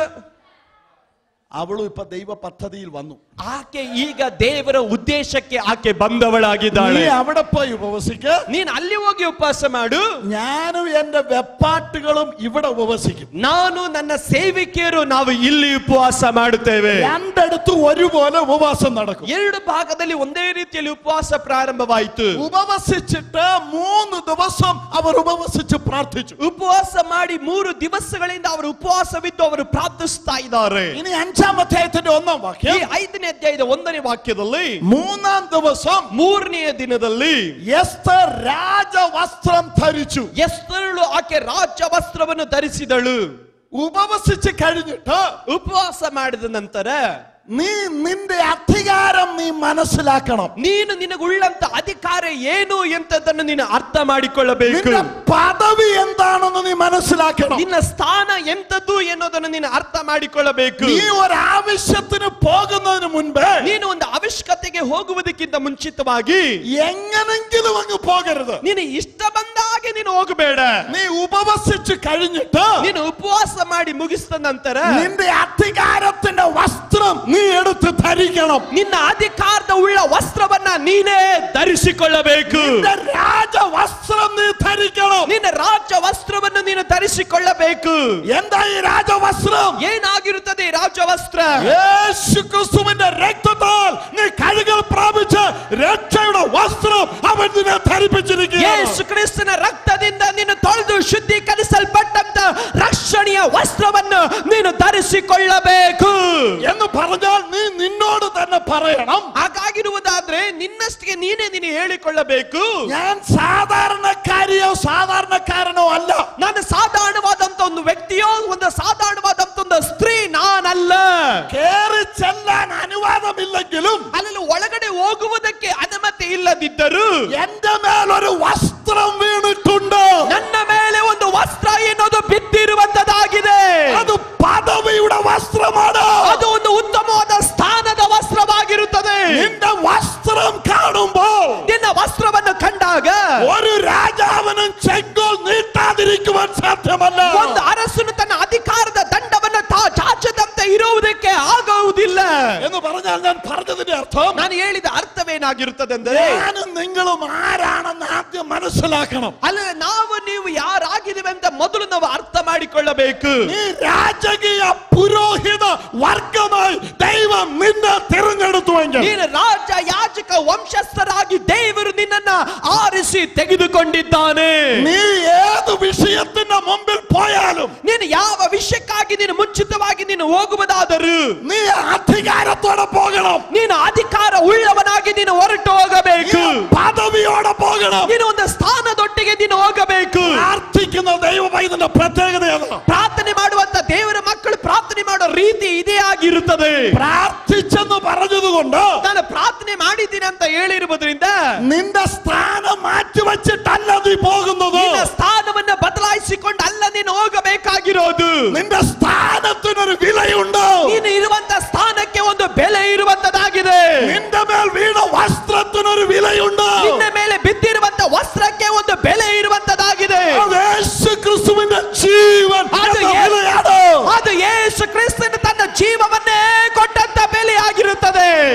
അവളും ഇപ്പൊ ദൈവ പദ്ധതിയിൽ വന്നു. ಆಕೆ ಈಗ ದೇವರ ಉದ್ದೇಶಕ್ಕೆ ಆಕೆ ಬಂದವಳಾಗಿದ್ದಾಳೆ. നീ അവിടെ പോയി ഉപവസിക്ക, ನೀನು ಅಲ್ಲಿ ಹೋಗಿ ಉಪವಾಸ ಮಾಡು, ഞാനും എന്റെ വെപ്പാട്ടുകളും ഇവിടെ ഉപവസിക്കും. ನಾನು ನನ್ನ ಸೇವಿಕೆಯರು ನಾವು ಇಲ್ಲಿ ಉಪವಾಸ ಮಾಡುತ್ತೇವೆ. രണ്ടിടത്തും ഒരുപോലെ ഉപവാസം നടക്കും. 2 ಭಾಗದಲ್ಲಿ ಒಂದೇ ರೀತಿಯಲ್ಲಿ ಉಪವಾಸ ಪ್ರಾರಂಭವಾಯಿತು. ഉപവസിച്ചിട്ട് 3 ദിവസം അവർ ഉപവസിച്ച് പ്രാർത്ഥിച്ചു. ಉಪವಾಸ ಮಾಡಿ 3 ದಿವಸಗಳಿಂದ ಅವರು ಉಪವಾಸವಿದ್ದು ಅವರು ಪ್ರಾರ್ಥಿಸ್ತಾ ಇದ್ದಾರೆ. ഇനി 5-ാം അധ്യായത്തിന്റെ 1-ാം വാക്യം. ಈ 5ನೇ ಅಧ್ಯಾಯದ 1ನೇ ವಾಕ್ಯದಲ್ಲಿ 3-ാം ദിവസം 3ನೇ ದಿನದಲ್ಲಿ എസ്തർ രാജവസ്ത്രം ധരിച്ചു. ಎಸ್ತರಳು ಆಕೆ ರಾಜ ವಸ್ತ್ರವನ್ನು ಧರಿಸಿದಳು. ഉപവസിച്ച് കഴിഞ്ഞിട്ട് ಉಪವಾಸ ಮಾಡಿದ ನಂತರ നീ നിന്റെ അധികാരം നീ മനസ്സിലാക്കണം. ನೀನು ನಿನಗುಳ್ಳಂತ ಅಧಿಕಾರ ಏನು ಎಂತದನ್ನು ನೀನು ಅರ್ಥ ಮಾಡಿಕೊಳ್ಳಬೇಕು. നിന്റെ പദവി എന്താണെന്ന് നീ മനസ്സിലാക്കണം. ನಿನ್ನ ಸ್ಥಾನ ಎಂತದ್ದು ಎನ್ನುವುದನ್ನು ನೀನು ಅರ್ಥ ಮಾಡಿಕೊಳ್ಳಬೇಕು. നീ ഒരു ആവശ്യത്തിന് പോകുന്നതിന് മുൻപ്, ನೀನು ಒಂದು ಅವಶ್ಯಕತೆಗೆ ಹೋಗುವುದಕ್ಕಿಂತ ಮುಂಚಿತವಾಗಿ എങ്ങനെങ്കിലും അങ്ങ് പോകരുത്. ನೀನು ಇಷ್ಟ ಬಂದ ಹಾಗೆ ನೀನು ಹೋಗಬೇಡ. നീ ഉപവസിച്ച് കഴിഞ്ഞിട്ട് ನೀನು ಉಪವಾಸ ಮಾಡಿ ಮುಗಿಸಿದ ನಂತರ നിന്റെ അധികാരത്തിന്റെ വസ്ത്രം നീ എടുത്ത് ധരിക്കണം. ನಿನ್ನ ಅಧಿಕಾರದ ಉಳ್ಳ ವಸ್ತ್ರವನ್ನ ನೀನೇ ಧರಿಸಿಕೊಳ್ಳಬೇಕು. നിന്റെ രാജവസ്ത്രം നീ ധരിക്കണം. ನಿನ್ನ ರಾಜ ವಸ್ತ್ರವನ್ನು ನೀನು ಧರಿಸಿಕೊಳ್ಳಬೇಕು. എന്താ ഈ രാജവസ്ത്രം? ಏನಾಗಿರುತ್ತದೆ ರಾಜವಸ್ತ್ರ? യേശു ക്രിസ്തുവിന്റെ രക്തത്താൽ നീ കഴുകൽ പ്രാപിച്ച് രക്ഷയുടെ വസ്ത്രം അവൻ നിന്നെ ധരിപ്പിച്ചിരിക്കുകയാണ്. ಯೇಸು ಕ್ರಿಸ್ತನ ರಕ್ತದಿಂದ ನೀನು ತೊಳೆದು ಶುದ್ಧೀಕರಿಸಲ್ಪಟ್ಟಂತ ರಕ್ಷಣೆಯ ವಸ್ತ್ರವನ್ನು ನೀನು ಧರಿಸಿಕೊಳ್ಳಬೇಕು എന്ന് പറഞ്ഞാൽ നീ നിന്നോട് തന്നെ പറയണം. ಹಾಗಾಗಿರುವುದಾದ್ರೆ ನಿನ್ನಷ್ಟಿಗೆ ನೀನೇ ಹೇಳಿಕೊಳ್ಳಬೇಕು, ഞാൻ സാധാരണക്കാരിയോ സാധാരണക്കാരനോ അല്ല. ನಾನು ಸಾಧಾರಣವಾದಂತ ಒಂದು ವ್ಯಕ್ತಿಯೋ ಒಂದು ಸಾಧಾರಣವಾದಂತ ಒಂದು ಸ್ತ್ರೀ ನಾನಲ್ಲ. കേറി ചെല്ലാൻ അനുവാദമില്ലെങ്കിലും ಅಲ್ಲಿ ಒಳಗಡೆ ಹೋಗುವುದಕ್ಕೆ ಅನುಮತಿ ಇಲ್ಲದಿದ್ದರೂ എന്റെ മേലൊരു വസ്ത്രം വീണിട്ടുണ്ട്. ನನ್ನ ಮೇಲೆ ಒಂದು ವಸ್ತ್ರ ಎನ್ನುವುದು ಬಿದ್ದಿರುವಂತದಾಗಿದೆ. അത് പദവിയുടെ വസ്ത്രമാണ്. ಅದು ಒಂದು ಉತ್ತಮವಾದ ಸ್ಥಾನದ ವಸ್ತ್ರವಾಗಿರುತ್ತದೆ. നിന്റെ വസ്ത്രം കാണുമ്പോൾ ನಿನ್ನ ವಸ್ತ್ರವನ್ನು ಕಂಡಾಗ ഒരു രാജാവിനും ചെങ്കോൽ നീട്ടാതിരിക്കുവാൻ സാധ്യമല്ല. ಒಂದು ಅರಸನು ತನ್ನ ಅಧಿಕಾರದ ದಂಡವನ್ನು ಚಾಚದಂತೆ ಇರುವುದಕ್ಕೆ ಆಗುವುದಿಲ್ಲ എന്ന് പറഞ്ഞാൽ ഞാൻ പറഞ്ഞതിന്റെ അർത്ഥം, ನಾನು ಹೇಳಿದ ಅರ್ಥವೇನಾಗಿರುತ್ತದೆ ಅಂದರೆ ഞാനും നിങ്ങളും ആരാണെന്ന് ആദ്യം മനസ്സിലാക്കണം. ಅಲ್ಲ ನಾವು ನೀವು ಯಾರಾಗಿದ್ದೀವಿ ಅಂತ ಮೊದಲು ನಾವು ಅರ್ಥ ಮಾಡಿಕೊಳ್ಳಬೇಕು. നീ രാജകീയ പുരോഹിത വർഗമായി ദൈവം നിന്നെ തിരഞ്ഞെടുത്തുവെങ്കിൽ, ನೀನು ರಾಜ ಯಾಜಕ ವಂಶಸ್ಥರಾಗಿ ದೇವರು ನಿನ್ನನ್ನು ಆರಿಸಿ ತೆಗೆದುಕೊಂಡಿದ್ದಾನೆ. നീ ഏത് വിഷയത്തിന്റെ മുമ്പിൽ പോയാലും, ನೀನು ಯಾವ ವಿಷಯಕ್ಕಾಗಿ ನೀನು ಮುಂಚಿತವಾಗಿ ನೀನು ಹೋಗುವುದಾದರೂ നീ അധികാരത്തോടെ പോകണം. ನೀನು ಅಧಿಕಾರ ಉಳ್ಳವನಾಗಿ ನೀನು ಹೊರಟು ಹೋಗಬೇಕು. പദവിയോടെ പോകണം. ನೀನು ಒಂದು ಸ್ಥಾನದೊಟ್ಟಿಗೆ ನೀನು ಹೋಗಬೇಕು. പ്രാർത്ഥിക്കുന്ന ദൈവവൈദ്യന്റെ പ്രത്യേകതയാണ്, ಪ್ರಾರ್ಥನೆ ಮಾಡುವಂತ ದೇವರ ಮಕ್ಕಳು ಪ್ರಾರ್ಥನೆ ಮಾಡೋ ರೀತಿ ಇದೇ ಆಗಿರುತ್ತದೆ. പ്രാർത്ഥിച്ചെന്ന് പറഞ്ഞു പറഞ്ഞതുകൊണ്ട് ನಾನು ಪ್ರಾರ್ಥನೆ ಮಾಡಿದ್ದೀನಿ ಅಂತ ಹೇಳಿರುವುದರಿಂದ നിന്റെ സ്ഥാനം മാറ്റി വെച്ചിട്ടല്ല നീ പോകുന്നത്. ನಿನ್ನ ಸ್ಥಾನವನ್ನು ಬದಲಾಯಿಸಿಕೊಂಡು ಅಲ್ಲ ನೀನು ಹೋಗಬೇಕಾಗಿರೋದು. നിന്റെ സ്ഥാനത്തിനൊരു വിലയുണ്ട്. ನೀನು ಇರುವಂತ ಸ್ಥಾನಕ್ಕೆ ಒಂದು ಬೆಲೆ ಇರುವಂತದಾಗಿದೆ. നിന്റെ മേൽ വീണ വസ്ത്രത്തിനൊരു വിലയുണ്ട്. ನಿನ್ನ ಮೇಲೆ ಬಿದ್ದಿರುವಂತ ವಸ್ತ್ರಕ್ಕೆ ಒಂದು ಬೆಲೆ ಇರುವಂತದಾಗಿದೆ. അത് യേശു ക്രിസ്തുവിന്റെ ജീവൻ എന്ന വിലയാണ്. ಅದು ಯೇಸು ಕ್ರಿಸ್ತನ ತನ್ನ ಜೀವವನ್ನೇ ಕೊಟ್ಟಂತ ಬೆಲೆ ಆಗಿರುತ್ತದೆ.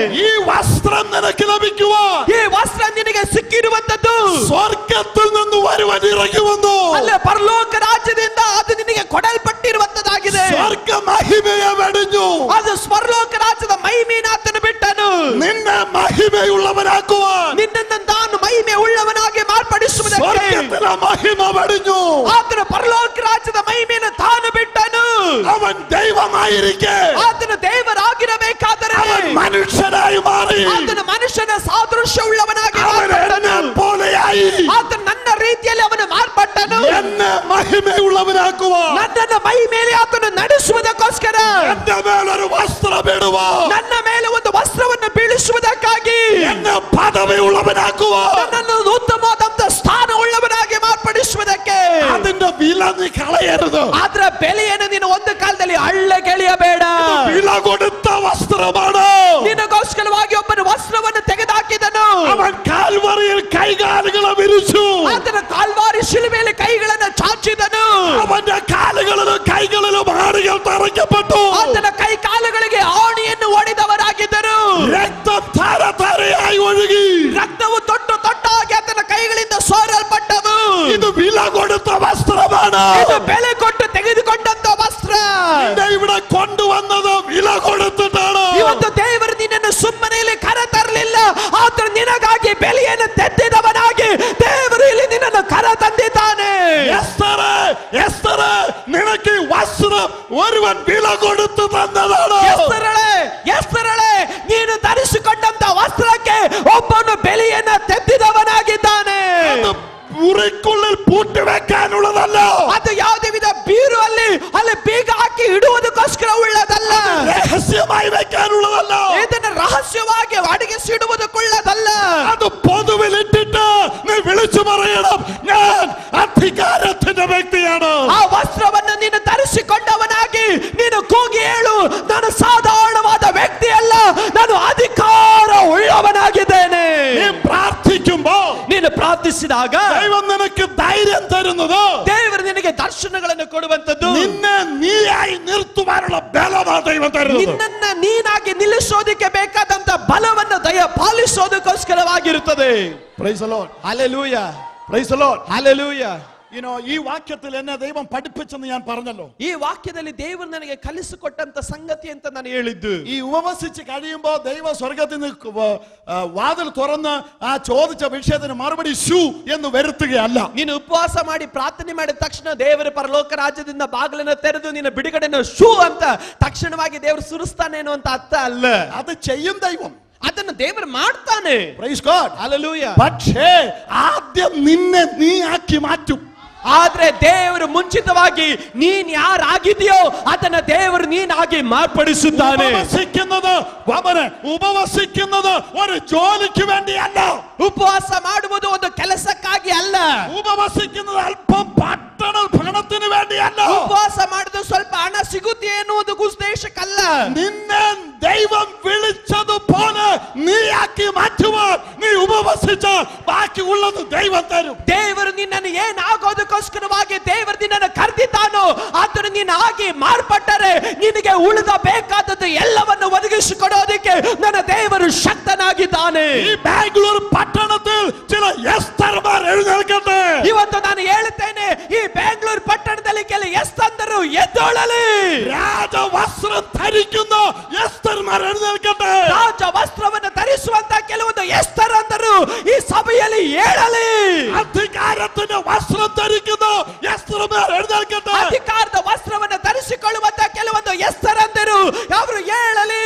ഈ വസ്ത്രം നിനക്ക് ലഭിക്കുവാൻ ಈ ವಸ್ತ್ರ ನಿನಗೆ ಸಿಕ್ಕಿರುವಂತದ್ದು സ്വർഗ്ഗത്തിൽ നിന്ന് ഒരുവൻ ഇറങ്ങി വന്നു. ಅಲ್ಲ, ಪರಲೋಕ ರಾಜ್ಯದಿಂದ ಅದು ನಿನಗೆ ಕೊಡಲ್ಪಟ್ಟಿರುವಂತದಾಗಿದೆ. സ്വർഗ്ഗ മഹിമയെ വെടിഞ്ഞു. ಅದು ಪರಲೋಕ ರಾಜ್ಯದ ಮಹಿಮೆಯನ್ನು ಆತನು ಬಿಟ್ಟನು. നിന്നെ മഹിമയുള്ളവനാക്കുവാൻ ನಿನ್ನನ್ನು ತಾನು ಮಹಿಮೆ ಉಳ್ಳವನಾಗಿ ಮಾರ್ಪಡಿಸುವುದಕ್ಕೆ സ്വർഗ്ഗത്തിലെ മഹിമ വെടിഞ്ഞു. ಆತನು ಪರಲೋಕ ರಾಜ್ಯದ ಮಹಿಮೆಯನ್ನು ತಾನು ಬಿಟ್ಟನು. അവൻ ദൈവമായിരിക്കെ ಆತನು ದೇವರಾಗಿರಬೇಕಾದರೆ അവൻ മനുഷ്യനായി മാറി. ಆತನು ಮನುಷ್ಯನ ಸಾದೃಶ್ಯ ಉಳ್ಳವನಾಗಿ അവൻ എന്നെ പോലെയായി. ಆತನು ನನ್ನ ರೀತಿಯಲ್ಲಿ ಅವನು ಮಾರ್ಪಟ್ಟನು. എന്നെ മഹിമയുള്ളവനാക്കുവാൻ ನನ್ನನ್ನು ಮಹಿಮೆಯಲ್ಲಿ ಆತನು ನಡೆಸುವುದಕ್ಕೋಸ್ಕರ എന്റെ മേലൊരു വസ്ത്രം ഇടുവാൻ ನನ್ನ ಮೇಲೆ ಒಂದು ವಸ್ತ್ರವನ್ನು ಬೀಳಿಸುವುದಕ್ಕಾಗಿ എന്നെ പദവിയുള്ളവനാക്കുവാൻ ನನ್ನನ್ನು ಉತ್ತಮವಾದಂತ ಸ್ಥಾನ ಉಳ್ಳವನಾಗಿ ಮಾರ್ಪಡಿಸುವುದಕ್ಕೆ അതിന്റെ വില നീ കളയരുത്. ಅದರ ಬೆಲೆಯನ್ನು ನೀನು ಒಂದು ಕಾಲದಲ್ಲಿ ಅಳ್ಳೆಗೆಳೆಯಬೇಡ. വില കൊടുത്ത വസ്ത്രമാണ്. ನಿನಗೋಸ್ಕರವಾಗಿ ಒಬ್ಬನ ವಸ್ತ್ರವನ್ನು ತೆಗೆದುಹಾಕಿದನು. അവൻ കാൽവറിയിൽ കൈകാലുകളെ വിരിച്ചു. ಆತನ ಕಾಲ್ವಾರಿ ಶಿಲುಬೆಯಲ್ಲಿ ಕೈಗಳನ್ನು ಚಾಚಿದನು. അവന്റെ കാലുകളിലും കൈകളിലും ആണികൾ തറയ്ക്കപ്പെട്ടു. ಆತನ ಕೈ ಕಾಲುಗಳಿಗೆ ಆಣಿಯನ್ನು ಹೊಡೆದವರಾಗಿದ್ದರು. രക്തം ധാരധാരയായി ഒഴുകി. ರಕ್ತವು ತೊಟ್ಟು ತೊಟ್ಟಾಗಿ ಆತನ ಕೈಗಳಿಂದ ಸೋರಲ್ಪಟ್ಟವು. ഇത് വില കൊടുത്ത വസ്ത്രമാണ്. ಇದು ಬೆಲೆ ಕೊಟ್ಟು ತೆಗೆದುಕೊಂಡಂತ ವಸ್ತ್ರ. നിന്നെ ഇവിടെ കൊണ്ടുവന്നത് വില കൊടുത്തിട്ടാണ്. ಇವತ್ತು ದೇವರು ನಿನ್ನನ್ನು ಸುಮ್ಮನೆ ಇಲ್ಲಿ ಕರೆ ತರಲಿಲ್ಲ. ಆತನು ನಿನಗಾಗಿ ಬೆಲೆಯನ್ನು ತೆತ್ತಿದವನಾಗಿ ದೇವರು ಇಲ್ಲಿ ನಿನ್ನನ್ನು ಕರೆ ತಂದಿದ್ದಾನೆ. എസ്തറേ, നിനക്ക് ഈ വസ്ത്രം ഒരുവൻ വില കൊടുത്തു തന്നതാണ്. ಎಸ್ತರಳೆ, ನೀನು ಧರಿಸಿಕೊಂಡಂತ ವಸ್ತ್ರಕ್ಕೆ ಒಬ್ಬನು ಬೆಲೆಯನ್ನು ತೆತ್ತಿದವನಾಗಿದ್ದಾನೆ. മുറിക്കുള്ളിൽ പൂട്ടിവെക്കാനുള്ളതല്ല. ಅದು ಯಾವುದೇ ವಿಧ ಬೀರು ಅಲ್ಲಿ ಬೀಗ ಹಾಕಿ ಇಡುವುದಕ್ಕೋಸ್ಕರ ಉಳ್ಳದಲ್ಲ. രഹസ്യമായി വെക്കാനുള്ളതല്ല. ಇದನ್ನು ರಹಸ್ಯವಾಗಿ ಅಡಗಿಸಿಡುವುದಕ್ಕುಳ್ಳದಲ್ಲ. അത് പൊതുവിൽ ഇട്ടിട്ട് നീ വിളിച്ചു പറയണം, ഞാൻ അധികാരത്തിന്റെ വ്യക്തിയാണ്. ಆ ವಸ್ತ್ರವನ್ನು ನೀನು ಧರಿಸಿಕೊಂಡವನಾಗಿ ನೀನು ಕೂಗಿ ಹೇಳು, ನಾನು ಸಾಧಾರಣವಾದ ವ್ಯಕ್ತಿ ಅಲ್ಲ, ನಾನು ಅಧಿಕಾರ ಉಳ್ಳವನಾಗಿದ್ದೇನೆ. നീ പ്രാർത്ഥിക്കുമ്പോ ನೀನು ಪ್ರಾರ್ಥಿಸಿದಾಗ ദൈവം നിനക്ക് ധൈര്യം തരുന്നത് ದೇವರು ನಿನಗೆ ದರ್ಶನಗಳನ್ನು ಕೊಡುವಂತದ್ದು. നിന്നെ നീയായി നിർത്തുവാനുള്ള ബലമാണ് ദൈവം തരുന്നത്. ನಿನ್ನನ್ನ ನೀನಾಗಿ ನಿಲ್ಲಿಸೋದಕ್ಕೆ ಬೇಕಾದಂತ ಬಲವನ್ನು ದಯ ಪಾಲಿಸೋದಕ್ಕೋಸ್ಕರವಾಗಿರುತ್ತದೆ. Praise the Lord. Hallelujah. Praise the Lord. Hallelujah. ഈ വാക്യത്തിൽ എന്നെ ദൈവം പഠിപ്പിച്ചെന്ന് ഞാൻ പറഞ്ഞല്ലോ. ಈ ವಾಕ್ಯದಲ್ಲಿ ದೇವರು ನನಗೆ ಕಲಿಸಿಕೊಟ್ಟಂತ ಸಂಗತಿ ಅಂತ ನಾನು ಹೇಳಿದ್ದು. ഈ ഉപവസിച്ച് കഴിയുമ്പോ ദൈവ സ്വർഗത്തിൽ നിന്ന് വാതിൽ തുറന്ന് ആ ചോദിച്ച വിഷയത്തിന് മറുപടി ശു എന്ന് വരുത്തുകയല്ല. ನೀನು ಉಪವಾಸ ಮಾಡಿ ಪ್ರಾರ್ಥನೆ ಮಾಡಿದ ತಕ್ಷಣ ದೇವರ ಪರಲೋಕ ರಾಜ್ಯದಿಂದ ಬಾಗಿಲನ್ನು ತೆರೆದು ನಿನ್ನ ಬಿಡುಗಡೆಯನ್ನು ಶೂ ಅಂತ ತಕ್ಷಣವಾಗಿ ದೇವರು ಸುರಿಸ್ತಾನೆ ಅನ್ನುವಂತ ಅರ್ಥ ಅಲ್ಲ. അത് ചെയ്യും ദൈവം. ಅದನ್ನು ದೇವರು ಮಾಡ್ತಾನೆ. Praise God. Hallelujah. പക്ഷേ ആദ്യം നിന്നെ നീ ആക്കി മാറ്റും. ಆದ್ರೆ ದೇವರು ಮುಂಚಿತವಾಗಿ ನೀನ್ ಯಾರಾಗಿದೆಯೋ ಅದನ್ನ ದೇವರು ನೀನಾಗಿ ಮಾರ್ಪಡಿಸುತ್ತಾನೆ. ഉപവസിക്കുന്നത് ഒരു ജോലിക്ക് വേണ്ടിയല്ല. ಉಪವಾಸ ಮಾಡುವುದು ಒಂದು ಕೆಲಸಕ್ಕಾಗಿ ಅಲ್ಲ. ഉപവസിക്കുന്നത് അല്പം പണത്തിന് വേണ്ടിയല്ല. ಉಪವಾಸ ಮಾಡುವುದು ಸ್ವಲ್ಪ ಹಣ ಸಿಗುತ್ತೆ ಎನ್ನುವುದು ಉದ್ದೇಶಕ್ಕಲ್ಲ. നിന്നെ ദൈവം വിളിച്ചതുപോലെ നീയാക്കി മാറ്റുവാൻ നീ ഉപവസിച്ചാൽ ബാക്കിയുള്ളത് ദൈവം തരും. ದೇವರು ನಿನ್ನನ್ನು ಏನಾಗೋದಕ್ಕೋಸ್ಕರವಾಗಿ ದೇವರು ನಿನ್ನನ್ನು ಕರೆದಿದ್ದಾನೋ ಅದನ್ನು ನೀನು ಆಗಿ ಮಾರ್ಪಟ್ಟರೆ ನಿನಗೆ ಉಳಿದ ಬೇಕಾದದ್ದು ಎಲ್ಲವನ್ನು ಒದಗಿಸಿಕೊಡೋದಕ್ಕೆ ನನ್ನ ದೇವರು ಶಕ್ತನಾಗಿದ್ದಾನೆ. ಈ ಬ್ಯಾಂಗ್ಳೂರು ಪಟ್ಟಣത്തിൽ ചില എസ്തർമാർ എഴുന്നേൽക്കട്ടെ. ಇವತ್ತು ನಾನು ಹೇಳುತ್ತೇನೆ, ಈ ಬೆಂಗಳೂರು ಪಟ್ಟಣದಲ್ಲಿ ಕೆಲ ಎಸ್ತಂದರು ಎದ್ದೇಳಲಿ. രാജ വസ്ത്രം ധരിക്കുന്ന എസ്തർമാർ എഴുന്നേൽക്കട്ടെ. ರಾಜ ವಸ್ತ್ರವನ್ನು ಧರಿಸುವಂತ ಕೆಲವೊಂದು ಎಸ್ತರಂದರು ಈ ಸಭೆಯಲ್ಲಿ ಏಳಲಿ. അധികാരത്തിന്റെ വസ്ത്രം ധരിക്കുന്ന എസ്തർമാർ എഴുന്നേൽക്കട്ടെ. ಅಧಿಕಾರದ ವಸ್ತ್ರವನ್ನು ಧರಿಸಿಕೊಳ್ಳುವಂತ ಕೆಲವೊಂದು ಎಸ್ತರಂದರು ಅವರು ಏಳಲಿ.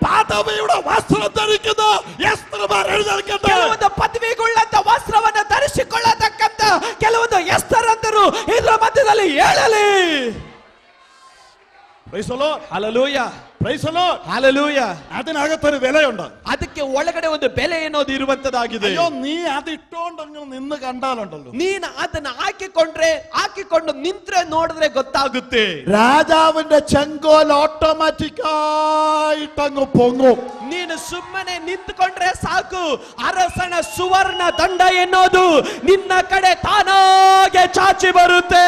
പദവിയുടെ വസ്ത്രം ധരിക്കുന്ന എസ്തർമാർ എഴുന്നേൽക്കട്ടെ. ಕೆಲವೊಂದು ಪದವಿಗುಳ್ಳಂತ ವಸ್ತ್ರವನ್ನು ಧರಿಸಿಕೊಳ್ಳತಕ್ಕಂತ ಕೆಲವೊಂದು ಎಸ್ತರಂದರು ಇದರ ಮಧ್ಯದಲ್ಲಿ ಏಳಲಿ. Praise the Lord. Hallelujah. Praise the Lord. Hallelujah. അതിനകത്തൊരു വിലയുണ്ട്. ಅದಕ್ಕೆ ಒಳಗಡೆ ಒಂದು ಬೆಲೆ ಅನ್ನೋದು ಇರುವಂತದಾಗಿದೆ. ಅಯ್ಯೋ ನೀ ಅದು ಇಟ್ಟುಕೊಂಡಂಗೆ നിന്ന് ಕಂಡಾಲುಂಟല്ലോ, ನೀನು ಅದನ್ನ ಹಾಕಿಕೊಂಡು ನಿಂತ್ರೆ ನೋಡಿದ್ರೆ ಗೊತ್ತಾಗುತ್ತೆ. രാജാവിന്റെ ചെങ്കോൽ ഓട്ടോമാറ്റിക് ആയിട്ടങ്ങ് പൊങ്ങും. ನೀನು ಸುಮ್ಮನೆ ನಿಂತುಕೊಂಡ್ರೆ ಸಾಕು, ಅರಸನ ಸುವರ್ಣ ದಂಡ ಎನ್ನೋದು ನಿನ್ನ ಕಡೆ ತಾನಾಗೆ ಚಾಚಿ ಬರುತ್ತೆ.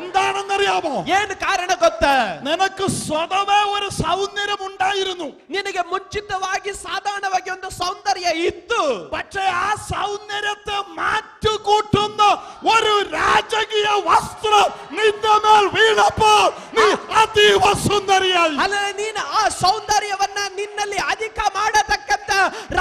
എന്താണെന്നറിയാമോ? ಏನು ಕಾರಣ ಗೊತ್ತಾ? നിനക്ക് സ്വതവേ ഒരു സൗന്ദര്യം ഉണ്ടായിരുന്നു. ನಿನಗೆ ಮುಂಚಿತವಾಗಿ ಸಾಧಾರಣವಾಗಿ ಒಂದು ಸೌಂದರ್ಯ ಇತ್ತು. പക്ഷേ ആ സൗന്ദര്യത്തെ മാറ്റുകൂട്ടുന്ന ഒരു രാജകീയ വസ്ത്രം നിന്റെ മേൽ വീണപ്പോൾ നീ അതീവ സുന്ദരിയായി. ಅಲ್ಲ, ನೀನು ಆ ಸೌಂದರ್ಯವನ್ನ ನಿನ್ನಲ್ಲಿ ಅಧಿಕ ಮಾಡತಕ್ಕಂತ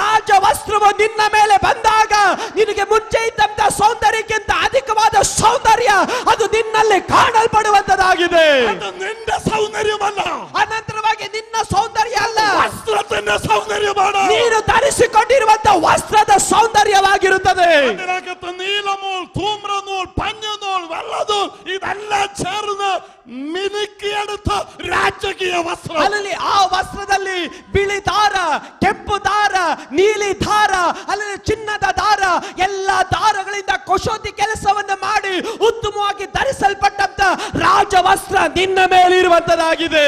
ರಾಜ ವಸ್ತ್ರವು ನಿನ್ನ ಮೇಲೆ ಬಂದಾಗ ನಿನಗೆ ಮುಂಚೆ ಇದ್ದಂತ ಸೌಂದರ್ಯಕ್ಕಿಂತ ಅಧಿಕವಾದ ಸೌಂದರ್ಯ ಅದು ನಿನ್ನಲ್ಲಿ ಕಾಣಲ್ಪಡುವಂತದಾಗಿದೆ. ಅದು ನಿನ್ನ ಸೌಂದರ್ಯವಲ್ಲ, ಅನಂತರವಾಗಿ ನಿನ್ನ ಸೌಂದರ್ಯ ಅಲ್ಲ, ವಸ್ತ್ರത്തിന്റെ സൗന്ദര്യമാണ്. ನೀನು ಧರಿಸಿಕೊಂಡಿರುವಂತ ವಸ್ತ್ರದ ಸೌಂದರ್ಯವಾಗಿರುತ್ತದೆ. അതിനകത്ത് നീലനൂൽ, ധൂമ്രനൂൽ, പഞ്ഞനൂൽ, വെള്ളനൂൽ ഇതെല്ലാം ചേർന്ന് മിനുക്കിയെടുത്ത രാജകീയ വസ്ത്രം. ಅಲ್ಲಿ ಆ ವಸ್ತ್ರದಲ್ಲಿ ಬಿಳಿ ದಾರ, ಕೆಂಪು ದಾರ, ನೀಲಿ ದಾರ, ಅಲ್ಲಿ ಚಿನ್ನದ ದಾರ, ಎಲ್ಲಾ ದಾರಗಳಿಂದ ಕೊಶೋತಿ ಕೆಲಸವನ್ನು ಮಾಡಿ ಉತ್ತಮವಾಗಿ ಧರಿಸಲ್ಪಟ್ಟಂತ ರಾಜವಸ್ತ್ರ ನಿನ್ನ ಮೇಲಿರುವಂತದಾಗಿದೆ.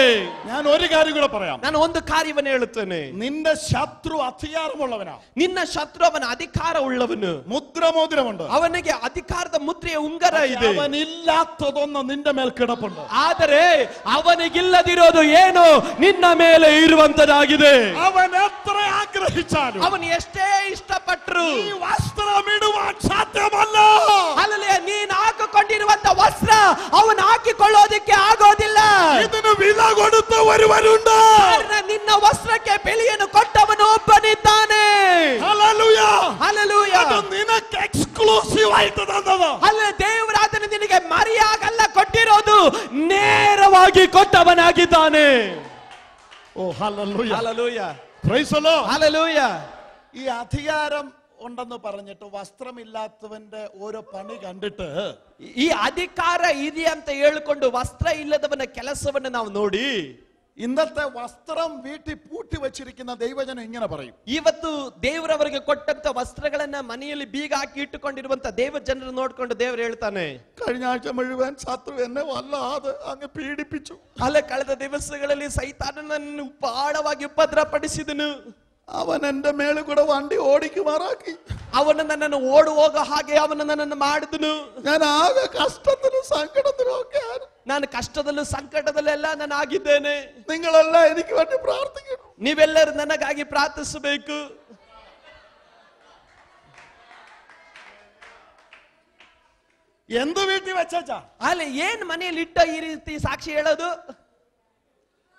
ഞാൻ ഒരു കാര്യം കൂടെ പറയാം. ನಾನು ಒಂದು ಕಾರ್ಯವನ್ನು ಹೇಳುತ್ತೇನೆ. നിന്റെ ശത്രു അധികാരമുള്ളവനാ. ನಿನ್ನ ಶತ್ರು ಅವನ ಅಧಿಕಾರ ಉಳ್ಳವನು. മുദ്രമോതിരമുണ്ട്. ಅವನಿಗೆ ಅಧಿಕಾರದ ಮುದ್ರೆಯ ಉಂಗರ ಇದೆ. ಅವನಿല്ലാത്തതൊന്ന് ನಿന്റെ ಮೇಲ್ കിടപ്പുണ്ട്. ಆದರೆ ಅವನಿಗಿಲ್ಲದಿರೋದು ಏನು ನಿನ್ನ ಮೇಲೆ ಇರುವಂತದಾಗಿದೆ. ಅವನ ಎತ್ರ ಆಗ್ರಹಿಚಾಲು, ಅವನು ಎಷ್ಟೇ ಇಷ್ಟಪಟ್ಟರು ಈ ವಸ್ತ್ರಮಿಡುವಾൻ ಸಾಧ್ಯವಲ್ಲ. ಅಲ್ಲೇ ನೀನು ಹಾಕಿಕೊಂಡಿರುವಂತ ವಸ್ತ್ರ ಅವನು ಹಾಕಿಕೊಳ್ಳೋದಕ್ಕೆ ಆಗೋದಿಲ್ಲ. ಇದನ್ನು ವಿಲ ಕೊಡುತ್ತ ഒരുവനുണ്ട്. ನಿನ್ನ ವಸ್ತ್ರಕ್ಕೆ ಬೆಲೆಯನ್ನು ಕೊಟ್ಟವನು ಒಬ್ಬನಿದ್ದಾನೆ. Hallelujah, hallelujah. ಅದು ನಿನಗೆ ಎಕ್ಸ್ಕ್ಲೂಸಿವ್ ಆಯ್ತು ತಂದದ. ಅಲ್ಲೇ ದೇವರಾದನು ನಿನಗೆ ಮರೆಯಾಗಲ್ಲ ಕೊಟ್ಟಿರೋದು, ನೇರವಾಗಿ ಕೊಟ್ಟವನಾಗಿದ್ದಾನೆ. Oh hallelujah, hallelujah, praise the lord, hallelujah. ഈ അധികാരം ഉണ്ടെന്ന് പറഞ്ഞിട്ട് വസ്ത്രമില്ലാത്തവന്റെ ഓരോ പണി കണ്ടിട്ട് ಈ ಅಧಿಕಾರ ಇದೆ ಅಂತ ಹೇಳಿಕೊಂಡು ವಸ್ತ್ರ ಇಲ್ಲದವನ ಕೆಲಸವನ್ನು ನಾವು ನೋಡಿ ഇന്നത്തെ വസ്ത്രം വീട്ടിൽ പൂട്ടി വെച്ചിരിക്കുന്ന ദൈവജനം ഇങ്ങനെ പറയും. ಇವತ್ತು ದೇವರವರಿಗೆ ಕೊಟ್ಟಂತ ವಸ್ತ್ರಗಳನ್ನ ಮನೆಯಲ್ಲಿ ಬೀಗ ಹಾಕಿ ಇಟ್ಟುಕೊಂಡಿರುವಂತ ದೇವ ಜನರು ನೋಡ್ಕೊಂಡು ದೇವರು ಹೇಳ್ತಾನೆ, കഴിഞ്ഞ ആഴ്ച മുഴുവൻ ശത്രു എന്നെ വല്ലാതെ അങ്ങ് പീഡിപ്പിച്ചു. ಅಲ್ಲ, ಕಳೆದ ದಿವಸಗಳಲ್ಲಿ ಸೈತಾನನನ್ನು ಆಳವಾಗಿ ಉಪದ್ರವಪಡಿಸಿದನು. അവൻ എന്റെ മേളിൽ കൂടെ വണ്ടി ഓടിക്കുമാറാക്കി. ಅವನು ನನ್ನನ್ನು ಓಡು ಹೋಗೋ ಹಾಗೆ ಅವನು ನನ್ನನ್ನು ಮಾಡಿದನು. ഞാൻ ആകെ കഷ്ടത്തിലും സങ്കടത്തിലും ഒക്കെ. ನಾನು ಕಷ್ಟದಲ್ಲೂ ಸಂಕಟದಲ್ಲೆಲ್ಲ ನಾನು ಆಗಿದ್ದೇನೆ. നിങ്ങളെല്ലാം എനിക്ക് വേണ്ടി പ്രാർത്ഥിക്കണം. ನೀವೆಲ್ಲರೂ ನನಗಾಗಿ ಪ್ರಾರ್ಥಿಸಬೇಕು. എന്ത് വീട്ടിൽ വെച്ചാ ಅಲ್ಲಿ ಏನ್ ಮನೆಯಲ್ಲಿ ಇಟ್ಟ ಈ ರೀತಿ ಸಾಕ್ಷಿ ಹೇಳೋದು?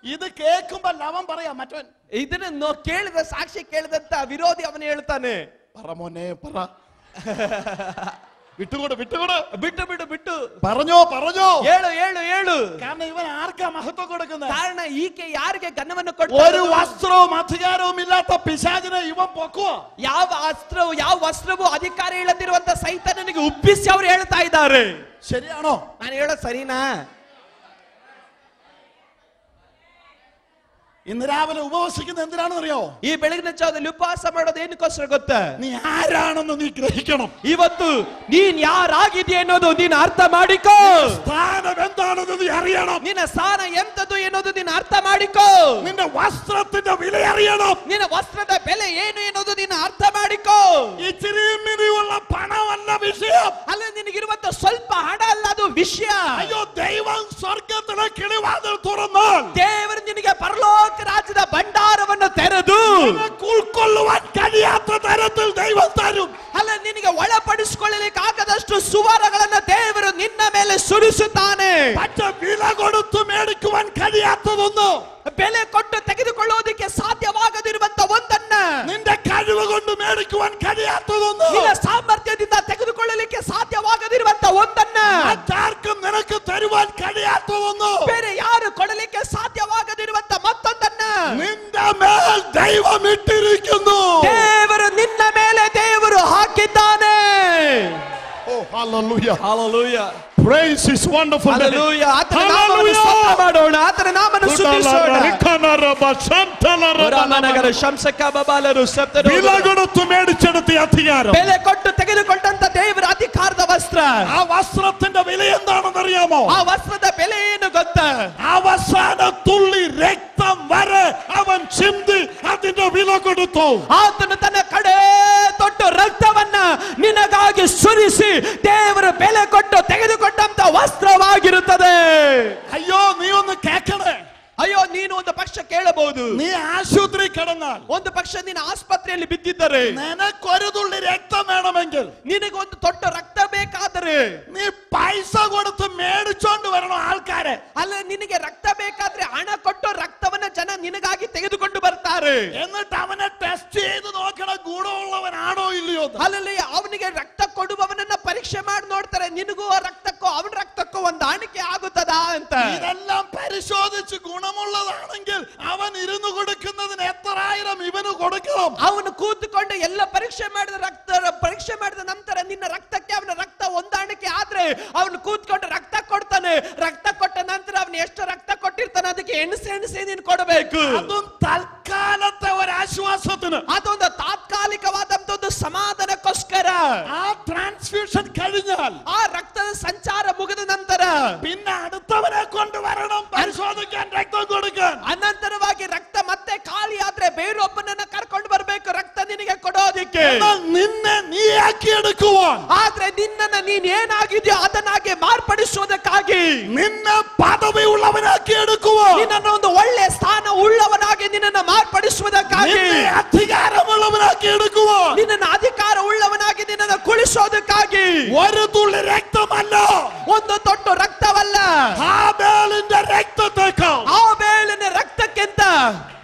ഇത് കേൾക്കുമ്പോ അവൻ പറയാ, മറ്റവൻ ಇದನ್ನು ಕೇಳಿದ ಸಾಕ್ಷಿ ಕೇಳಿದಂತ ವಿರೋಧಿ ಅವನು ಹೇಳ್ತಾನೆ, പറ മോനെ പറ, വിട്ടുകൊടു വിട്ടുകൊടു, ಬಿಟ್ಟು ಬಿಡು ಬಿಟ್ಟು പറഞ്ഞോ പറഞ്ഞോ, ಹೇಳು ಹೇಳು ಹೇಳು. കാരണം ഇവൻ ആർക്കാ മഹത്വം കൊടുക്കുന്നത്? ಕಾರಣ ಈಕೆ ಯಾರಿಗೆ ಗನ್ನವನ್ನು ഒരു ಕೊಡ್ತಾರೆ? വസ്ത്രവും അധികാരവും ഇല്ലാത്ത പിശാചിനെ ഇവൻ പൊക്കുവോ? ಯಾವ ಅಸ್ತ್ರವು ಯಾವ ವಸ್ತ್ರವು ಅಧಿಕಾರ ಇಲ್ಲದಿರುವಂತ ಸೈತಾನನಿಗೆ ಉಬ್ಬಿಸಿ ಅವರು ಹೇಳ್ತಾ ಇದ್ದಾರೆ. ശരിയാണോ? ನಾನು ಹೇಳೋದು ಸರಿನಾ? ഇന്ന് രാവിലെ ഉപവസിക്കുന്നത് എന്തിനാണെന്ന് അറിയാമോ? ಈ ಬೆಳಗಿನ ಜಾವದಲ್ಲಿ ಉಪವಾಸ ಮಾಡೋದು ಏನಕ್ಕೋಸ್ಕರ ಗೊತ್ತಾ? നീ ആരാണെന്ന് നീ ഗ്രഹിക്കണം. ಇವತ್ತು ನೀನ್ ಯಾರಾಗಿದೆಯಾ ಅನ್ನೋದು ನೀನು ಅರ್ಥ ಮಾಡಿಕೋ. സ്ഥാനം എന്താണെന്ന് നീ അറിയണം. ನಿನ್ನ ಸ್ಥಾನ ಎಂತದ್ದು ಎನ್ನುವುದು ನೀನು ಅರ್ಥ ಮಾಡಿಕೋ. നിന്റെ വസ്ത്രത്തിന്റെ വില അറിയണം. ನಿನ್ನ ವಸ್ತ್ರದ ಬೆಲೆ ಏನು ಎನ್ನುವುದು ನೀನು ಅರ್ಥ ಮಾಡಿಕೋ. ഇച്ചിരി മിനിയുള്ള പണമല്ല വിഷയം. ಅಲ್ಲ, ನಿನಗಿರುವಂತ ಸ್ವಲ್ಪ ಹಣ ಅಲ್ಲ ಅದು ವಿಷಯ. അയ്യോ, ദൈവം സ്വർഗ്ഗത്തിലെ കിളിവാതിൽ തുറന്നാൽ ದೇವರು ನಿನಗೆ ಪರಲೋಕ ರಾಜ್ಯದ ಭಂಡಾರವನ್ನು ತೆರೆದು ഉൾക്കൊള്ളുവാൻ കഴിയാത്ത തരത്തിൽ ദൈവം തരും. ಅಲ್ಲ, ನಿನಗೆ ಒಳಪಡಿಸಿಕೊಳ್ಳಲಿಕ್ಕೆ ಆಗದಷ್ಟು ಸುವರಗಳನ್ನು ದೇವರು ನಿನ್ನ ಮೇಲೆ ಸುರಿಸುತ್ತಾನೆ. പക്ഷെ വില കൊടുത്തു മേടിക്കുവാൻ കഴിയാത്തതൊന്ന്, ಬೆಲೆ ಕೊಟ್ಟು ತೆಗೆದುಕೊಳ್ಳುವುದಕ್ಕೆ ಸಾಧ್ಯವಾಗದಿರುವಂತ ಒಂದನ್ನ, നിന്റെ കഴിവ് കൊണ്ട് മേടിക്കുവാൻ കഴിയാത്തതൊന്ന്, ನಿನ್ನ ಸಾಮರ್ಥ್ಯದಿಂದ ತೆಗೆದುಕೊಳ್ಳಲಿಕ್ಕೆ ಸಾಧ್ಯವಾಗದಿರುವಂತ ಒಂದನ್ನ, മറ്റാർക്കും നിനക്ക് തരുവാൻ കഴിയാത്തതൊന്ന്, ಬೇರೆ ಯಾರು ಕೊಡಲಿಕ್ಕೆ ಸಾಧ್ಯವಾಗದಿರುವಂತ ಮತ್ತೊಂದನ್ನ നിന്റെ മേൽ ദൈവം ഇട്ടിരിക്കുന്നു. ದೇವರು ನಿನ್ನ ಮೇಲೆ ದೇವರು ಹಾಕಿದ್ದಾನೆ. ഓ hallelujah, Hallelujah. Hallelujah. Praise His wonderful name. Hallelujah. ಆತನ ನಾಮವನ್ನು ಸ್ತೋತ್ರ ಮಾಡೋಣ. ಆತನ ನಾಮವನ್ನು ಸ್ತುತಿಸೋಣ. ರಾಮನಗರ ಶಂಸಕ ಬಬಾಲರು ಸಪ್ತರು വില കൊടുത്ത് മേടിച്ചെടുത്ത അധികാരം, ಬೆಲೆ ಕೊಟ್ಟು ತೆಗೆದುಕೊಂಡಂತ ದೇವರ ಅಧಿಕಾರದ ವಸ್ತ್ರ. ആ വസ്ത്രത്തിന്റെ വില എന്താണെന്ന് അറിയാമോ? ಆ ವಸ್ತ್ರದ ಬೆಲೆ ಏನು ಗೊತ್ತಾ? അവസാന തുള്ളി രക്തം വരെ അവൻ ചിന്തി അതിന്റെ വില കൊടുത്തു. ಆತನು ತನ್ನ ಕಡೆ ತೊಟ್ಟು ರಕ್ತವನ್ನ ನಿನಗಾಗಿ ಸುರಿಸಿ ದೇವರ ಬೆಲೆ ಕೊಟ್ಟು ತೆಗೆದುಕೊಂಡಂತ ವಸ್ತ್ರವಾಗಿರುತ್ತದೆ. അയ്യോ, നീ ഒന്ന് കേൾക്കണേ. ಅಯ್ಯೋ, ನೀನು ಒಂದು ಪಕ್ಷ ಕೇಳಬಹುದು. നീ ആശുപത്രി കിടന്നാൽ, ಒಂದು ಪಕ್ಷ ನೀನು ಆಸ್ಪತ್ರೆಯಲ್ಲಿ ಬಿದ್ದಿದ್ದರೆ, നിനക്കൊരു തുള്ളി രക്തം വേണമെങ്കിൽ, ನಿನಗೊಂದು ತೊಟ್ಟು ರಕ್ತ ಬೇಕಾದರೆ നീ പൈസ കൊടുത്ത് മേടിച്ചോണ്ട് വരണം ആൾക്കാരെ. ಅಲ್ಲ, ನಿನಗೆ ರಕ್ತ ಬೇಕಾದ್ರೆ ಹಣ ಕೊಟ್ಟು ರಕ್ತವನ್ನ ಜನ ನಿನಗಾಗಿ ತೆಗೆದುಕೊಂಡು ಬರ್ತಾರೆ. എന്നിട്ട് അവനെ ടെസ്റ്റ് ചെയ്ത് നോക്കണം ഗുണമുള്ളവനാണോ ഇല്ലയോ. ಅಲ್ಲಿ ಅವನಿಗೆ ರಕ್ತ ಕೊಡುವವನನ್ನ ಪರೀಕ್ಷೆ ಮಾಡಿ ನೋಡ್ತಾರೆ, ನಿನಗೂ ಆ ರಕ್ತಕ್ಕೂ ಅವನ ರಕ್ತಕ್ಕೂ ಹೊಂದಾಣಿಕೆ ಆಗುತ್ತದಾ ಅಂತ. ഇതെല്ലാം പരിശോധിച്ച് ഗുണമുള്ളതാണെങ്കിൽ അവൻ ഇരുന്ന് കൊടുക്കുന്നതിന് എത്രായിരം ഇവന് കൊടുക്കണം. ಅವನು ಕೂತುಕೊಂಡು ಎಲ್ಲ ಪರೀಕ್ಷೆ ಮಾಡಿದ ಪರೀಕ್ಷೆ ಮಾಡಿದ ನಂತರ ನಿನ್ನ ರಕ್ತಕ್ಕೆ ಅವನ ರಕ್ತ ಹೊಂದಾಣಿಕೆ ಆದ್ರೆ ಅವನು ಕೂತ್ಕೊಂಡು ರಕ್ತ ಕೊಡ್ತಾನೆ. ರಕ್ತ ಕೊಟ್ಟ ನಂತರ ಅವನು ಎಷ್ಟು ರಕ್ತ ಕೊಟ್ಟಿರ್ತಾನೆ ಅದಕ್ಕೆ ಎಣಿಸಿ ನೀನು ಕೊಡಬೇಕು. അതും തൽക്കാലത്തെ ഒരു ആശ്വാസത്തിന്, ಅದೊಂದು ತಾತ್ಕಾಲಿಕವಾದಂತ ಒಂದು ಸಮಾಧಾನಕ್ಕೋಸ್ಕರ. ആ ട്രാൻസ്ഫ്യൂഷൻ കഴിഞ്ഞാൽ, ಆ ರಕ್ತದ ಸಂಚಾರ ಮುಗಿದ ನಂತರ പിന്നെ അടുത്തവനെ കൊണ്ടുവരണം പരിശോധിക്കാൻ, രക്തം കൊടുക്കാൻ. ಅನಂತರವಾಗಿ ರಕ್ತ ಮತ್ತೆ ಖಾಲಿ ಆದ್ರೆ ಬೇರೊಬ್ಬನನ್ನ ಕರ್ಕೊಂಡು ಬರ್ಬೇಕು ರಕ್ತ ನಿನಗೆ ಕೊಡೋದಿಕ್ಕೆ. നിന്നെ നീയാക്കിയെടുക്കുവാൻ, ಆದ್ರೆ ನಿನ್ನನ್ನ ನೀನ್ ಏನಾಗಿದ್ಯೋ ಅದನ್ನಾಗಿ ಮಾರ್ಪಡಿಸುವುದಕ್ಕಾಗಿ, നിന്നെ പദവി ഉള്ളവനാക്കി എടുക്കുവാൻ, ನಿನ್ನನ್ನು ಒಂದು ಒಳ್ಳೆ ಸ್ಥಾನ ಉಳ್ಳವನಾಗಿ ನಿನ್ನನ್ನು ಮಾರ್ಪಡಿಸುವುದಕ್ಕಾಗಿ, നിന്നെ അധികാരമുള്ളവനാക്കി എടുക്കുവാൻ, ನಿನ್ನನ್ನು ಅಧಿಕಾರ ಉಳ್ಳವನಾಗಿ ನಿನ್ನನ್ನು ಕುಳಿಸೋದಕ್ಕಾಗಿ ഒരു തുള്ളി രക്തമല്ല, ಒಂದು ತೊಟ್ಟು ರಕ್ತವಲ್ಲ, ഹാബേലിന്റെ രക്തത്തേക്കാൾ ಆಬೇಲನ ರಕ್ತಕ್ಕಿಂತ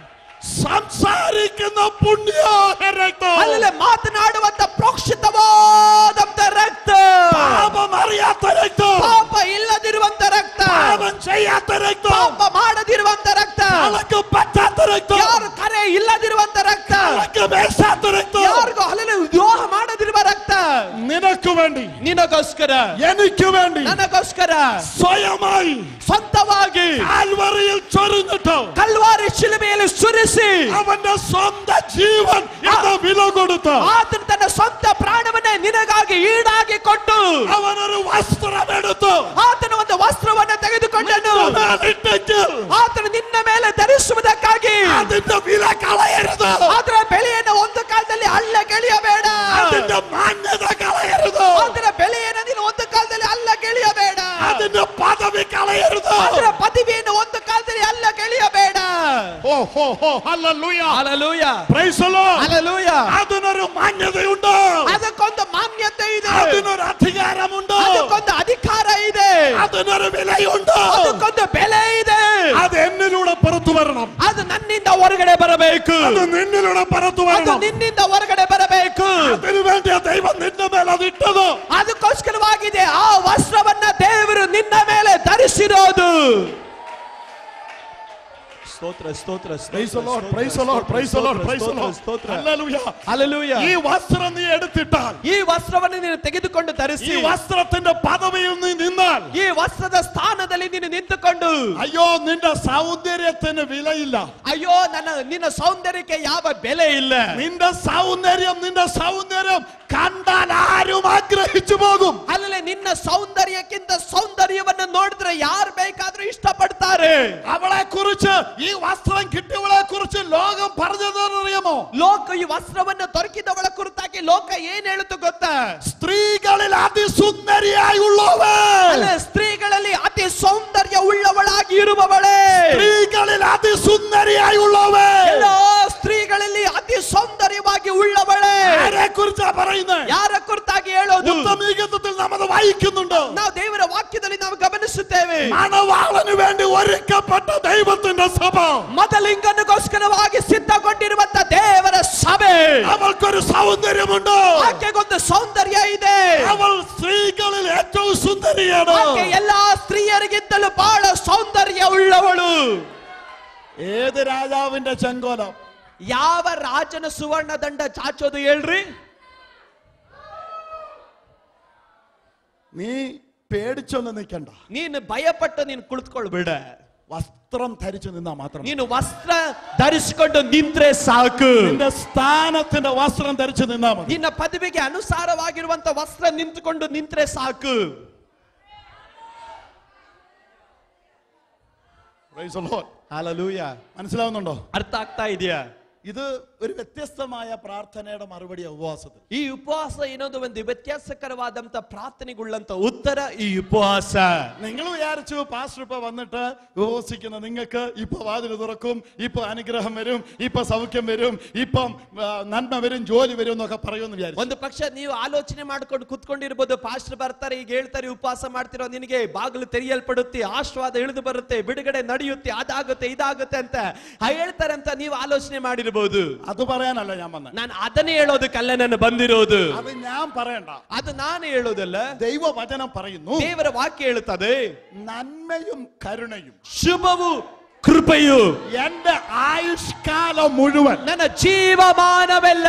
സംസാരിക്കുന്ന പുണ്യാഹ രക്തം, ಅಲ್ಲೇ ಮಾತನಾಡುವಂತ ಪ್ರೋಕ್ಷಿತವಾದಂತ ರಕ್ತ, പാപം അറിയാത്ത രക്തം, ಪಾಪ ಇಲ್ಲದಿರುವಂತ ರಕ್ತ, പാപം ചെയ്യാത്ത രക്തം, ಪಾಪ ಮಾಡದಿರುವಂತ ರಕ್ತ, കണക്ക് പറ്റാത്ത രക്തം, ಯಾರು ಕರೆ ಇಲ್ಲದಿರುವಂತ ರಕ್ತ, കണക്ക് ಬೇಸಾത്ത രക്തം, ಯಾರಿಗೂ ಅಲ್ಲೇ ದ್ರೋಹ ಮಾಡದಿರುವ ರಕ್ತ, നിനക്ക് വേണ്ടി, ನಿನಗೋಸ್ಕರ, എനിക്ക് വേണ്ടി, ನನಗೋಸ್ಕರ സ്വയമായി ಸ್ವಂತವಾಗಿ കാൽവറിയിൽ ചൊരിഞ്ഞിട്ട് ಕಲ್ವಾರಿ ಶಿಲುಬೆಯಲ್ಲಿ ಸುರಿಸಿ അവന്റെ സ്വന്തം ജീവൻ എന്ന വില കൊടുത്ത് ಆತನು ತನ್ನ ಸ್ವಂತ ಪ್ರಾಣವನ್ನೇ ನಿನಗಾಗಿ ಈಡಾಗಿ ಕೊಟ್ಟು അവനൊരു വസ്ത്രമെടുത്ത് ಆತನು ಒಂದು ವಸ್ತ್ರವನ್ನು ತೆಗೆದುಕೊಂಡನು. ಆತನು ನಿನ್ನ ಮೇಲೆ ಧರಿಸುವುದಕ್ಕಾಗಿ അതിന്റെ വില കളയരുത്, ಅದರ ಬೆಲೆಯನ್ನು ಒಂದು ಕಾಲದಲ್ಲಿ ಅಲ್ಲ ಗೆಳೆಯಬೇಡ, അതിന്റെ മാന്യത കളയരുത്, ಅದರ ಬೆಲೆಯನ್ನು ನೀನು ಒಂದು ಕಾಲದಲ್ಲಿ ಅಲ್ಲ ಗೆಳೆಯಬೇಡ, അതിന്റെ പദവി കളയരുത്, ಅದರ ಪದವಿಯನ್ನು ಒಂದು ಕಾಲದಲ್ಲಿ ಅಲ್ಲ ಗೆಳೆಯಬೇಡ. ഓ ഹോ ഹോ hallelujah, hallelujah, price the Lord. Hallelujah. അതിനൊരു മാന്യതയുണ്ട്, ಅದಕ್ಕೊಂದು ಮಾನ್ಯತೆ ಇದೆ, അതിനൊരു അധികാരമുണ്ട്, ಅದಕ್ಕೊಂದು ಅಧಿಕಾರ ಇದೆ, അതിനൊരു വിലയുണ്ട്. ಅದಕ್ಕೊಂದು ಬೆಲೆ ಇದೆ. അത് എന്നിലൂടെ പുറത്തു വരണം, ಅದು ನನ್ನಿಂದ ಹೊರಗಡೆ ಬರಬೇಕು, അത് നിന്നിലൂടെ പുറത്തു ಅದು വരണം. ನಿನ್ನಿಂದ ಹೊರಗಡೆ ಬರಬೇಕು. അതിനു വേണ്ടി ദൈവം നിന്റെ മേൽ അതിട്ടത്. ಅದಕ್ಕೋಸ್ಕರವಾಗಿದೆ ಆ ವಸ್ತ್ರವನ್ನ ದೇವರು ನಿನ್ನ ಮೇಲೆ ಧರಿಸಿರೋದು. ಸ್ತೋತ್ರ ಸ್ತೋತ್ರ Praise the Lord, praise the Lord, praise the Lord, praise the Lord. Hallelujah. Hallelujah. ഈ വസ്ത്രം നീ എടുത്തിട്ടാൽ, ಈ ವಸ್ತ್ರವನ್ನು ನೀನು ತೆಗೆದುಕೊಂಡು ഈ ಧರಿಸಿ, വസ്ത്രത്തിന്റെ പദവിയിൽ നീ നിന്നാൽ, ಈ ವಸ್ತ್ರದ ಸ್ಥಾನದಲ್ಲಿ ನೀನು ನಿಂತುಕೊಂಡು, അയ്യോ നിന്റെ സൗന്ദര്യത്തിന് വിലയില്ല, ಅಯ್ಯೋ ನಿನ್ನ ಸೌಂದರ್ಯಕ್ಕೆ ಯಾವ ಬೆಲೆ ಇಲ್ಲ, നിന്റെ സൗന്ദര്യം കണ്ടാൽ ആരും ആഗ്രഹിച്ചു പോകും. ಅಲ್ಲೇ ನಿನ್ನ ಸೌಂದರ್ಯಕ್ಕಿಂತ ಸೌಂದರ್ಯವನ್ನು ನೋಡಿದ್ರೆ ಯಾರು ಬೇಕಾದ್ರೂ ಇಷ್ಟಪಡ್ತಾರೆ. അവളെ കുറിച്ച്, ഈ വസ്ത്രം കിട്ടിയവളെ കുറിച്ച് ലോകം പറഞ്ഞതറിയാമോ? ಲೋಕ ಈ ವಸ್ತ್ರವನ್ನು ದೊರಕಿದವಳ ಕುರಿತಾಗಿ ಲೋಕ ಏನ್ ಹೇಳುತ್ತೆ ಗೊತ್ತಾ? സ്ത്രീകളിൽ അതിസുന്ദരിയായുള്ളവൾ, ಅಲ್ಲ, ಸ್ತ್ರೀಗಳಲ್ಲಿ ಅತಿ ಸೌಂದರ್ಯ ಉಳ್ಳವಳಾಗಿ ಇರುವವಳೇ, സ്ത്രീകളിൽ അതിസുന്ദരിയായുള്ളവൾ, ಎಲ್ಲೋ ಸ್ತ್ರೀಗಳಲ್ಲಿ ಅತಿ ಸೌಂದರ್ಯವಾಗಿ ಉಳ್ಳವಳೇ. ആരെ കുറിച്ചാ പറയുന്നത്? ಯಾರ ಕುರಿತಾಗಿ ಹೇಳೋದು? ഉത്തമീകത്തിൽ നാം അത് വായിക്കുന്നുണ്ട്. ನಾವು ದೇವರ ವಾಕ್ಯದಲ್ಲಿ ನಾವು ಗಮನಿಸುತ್ತೇವೆ. മണവാളന് വേണ്ടി ഒരുക്കപ്പെട്ട ദൈവത്തിന്റെ സഭ, ಮೊದಲಿಂಗನಿಗೋಸ್ಕರವಾಗಿ ಸಿದ್ಧಗೊಂಡಿರುವಂತ ದೇವರ ಸಭೆ, അവൾക്കൊരു സൗന്ദര്യമുണ്ട്, ಆಕೆಗೊಂದು ಸೌಂದರ್ಯ ಇದೆ. അവൾ സ്ത്രീകളിൽ ഏറ്റവും സുന്ദരിയാണ്. ಆಕೆ ಎಲ್ಲಾ ಸ್ತ್ರೀಯರಿಗಿಂತಲೂ ಬಹಳ ಸೌಂದರ್ಯ ಉಳ್ಳವಳು. ഏത് രാജാവിന്റെ ചെങ്കോലം, ಯಾವ ರಾಜನ ಸುವರ್ಣ ದಂಡ ಚಾಚೋದು ಹೇಳ್ರಿ? നീ പേടിച്ചൊന്നും നിൽക്കണ്ട. ನೀನು ಭಯಪಟ್ಟು ನೀನು ಕುಳಿತುಕೊಳ್ಳಬೇಡ. വസ്ത്രം ധരിച്ചു നിന്നാ മാത്രം. ನೀನು ವಸ್ತ್ರ ಧರಿಸಿಕೊಂಡು ನಿಂತ್ರೆ ಸಾಕು. നിന്റെ സ്ഥാനത്തിന്റെ വസ്ത്രം ധരിച്ചു നിന്നാ മതി. ನಿನ್ನ ಪದವಿಗೆ ಅನುಸಾರವಾಗಿರುವಂತ ವಸ್ತ್ರ ನಿಂತುಕೊಂಡು ನಿಂತ್ರೆ ಸಾಕು. Praise the Lord. Hallelujah. മനസ്സിലാവുന്നുണ്ടോ? ಅರ್ಥ ಆಗ್ತಾ ಇದೆಯಾ? ഇത് ഒരു വ്യത്യസ്തമായ പ്രാർത്ഥനയുടെ മറുപടി ഉപവാസത്തിൽ. ಈ ಉಪವಾಸ ಏನೋದು ಒಂದು ವ್ಯತ್ಯಾಸಕರವಾದಂತ ಪ್ರಾರ್ಥನೆಗುಳ್ಳಂತ ಉತ್ತರ ಈ ಉಪವಾಸ. നിങ്ങൾ വിചാരിച്ചു പാസ്റ്റർ ഇപ്പൊ വന്നിട്ട് ഉപവസിക്കുന്ന നിങ്ങൾക്ക് ഇപ്പൊ വാതിൽ തുറക്കും, ഇപ്പൊ അനുഗ്രഹം വരും, ഇപ്പൊ സൗഖ്യം വരും, ഇപ്പം നന്മ വരും, ജോലി വരും എന്നൊക്കെ പറയുമെന്ന് വിചാരിച്ചു. ಒಂದು ಪಕ್ಷ ನೀವು ಆಲೋಚನೆ ಮಾಡ್ಕೊಂಡು ಕುತ್ಕೊಂಡಿರ್ಬೋದು, ಪಾಸ್ಟರ್ ಬರ್ತಾರೆ ಈಗ ಹೇಳ್ತಾರೆ ಉಪವಾಸ ಮಾಡ್ತಿರೋ ನಿನಗೆ ಬಾಗಿಲು ತೆರೆಯಲ್ಪಡುತ್ತೆ, ಆಶೀರ್ವಾದ ಇಳಿದು ಬರುತ್ತೆ, ಬಿಡುಗಡೆ ನಡೆಯುತ್ತೆ, ಅದಾಗುತ್ತೆ ಇದಾಗುತ್ತೆ ಅಂತ ಹೇಳ್ತಾರೆ ಅಂತ ನೀವು ಆಲೋಚನೆ ಮಾಡಿರ್ಬೋದು. അത് പറയാനല്ല ഞാൻ വന്നത്. ನಾನು ಅದನ್ನೇ ಹೇಳೋದಕ್ಕಲ್ಲ ನಾನು ಬಂದಿರೋದು. അത് ഞാൻ പറയണ്ട, ಅದು ನಾನು ಹೇಳೋದಲ್ಲ, ദൈവവചനം പറയുന്നു. ದೇವರ ವಾಕ್ಯ ಹೇಳುತ್ತದೆ, നന്മയും കരുണയും ಶುಭವು ಕೃಪೆಯು എന്റെ ആയുഷ്കാലം മുഴുവൻ, ನನ್ನ ಜೀವಮಾನವೆಲ್ಲ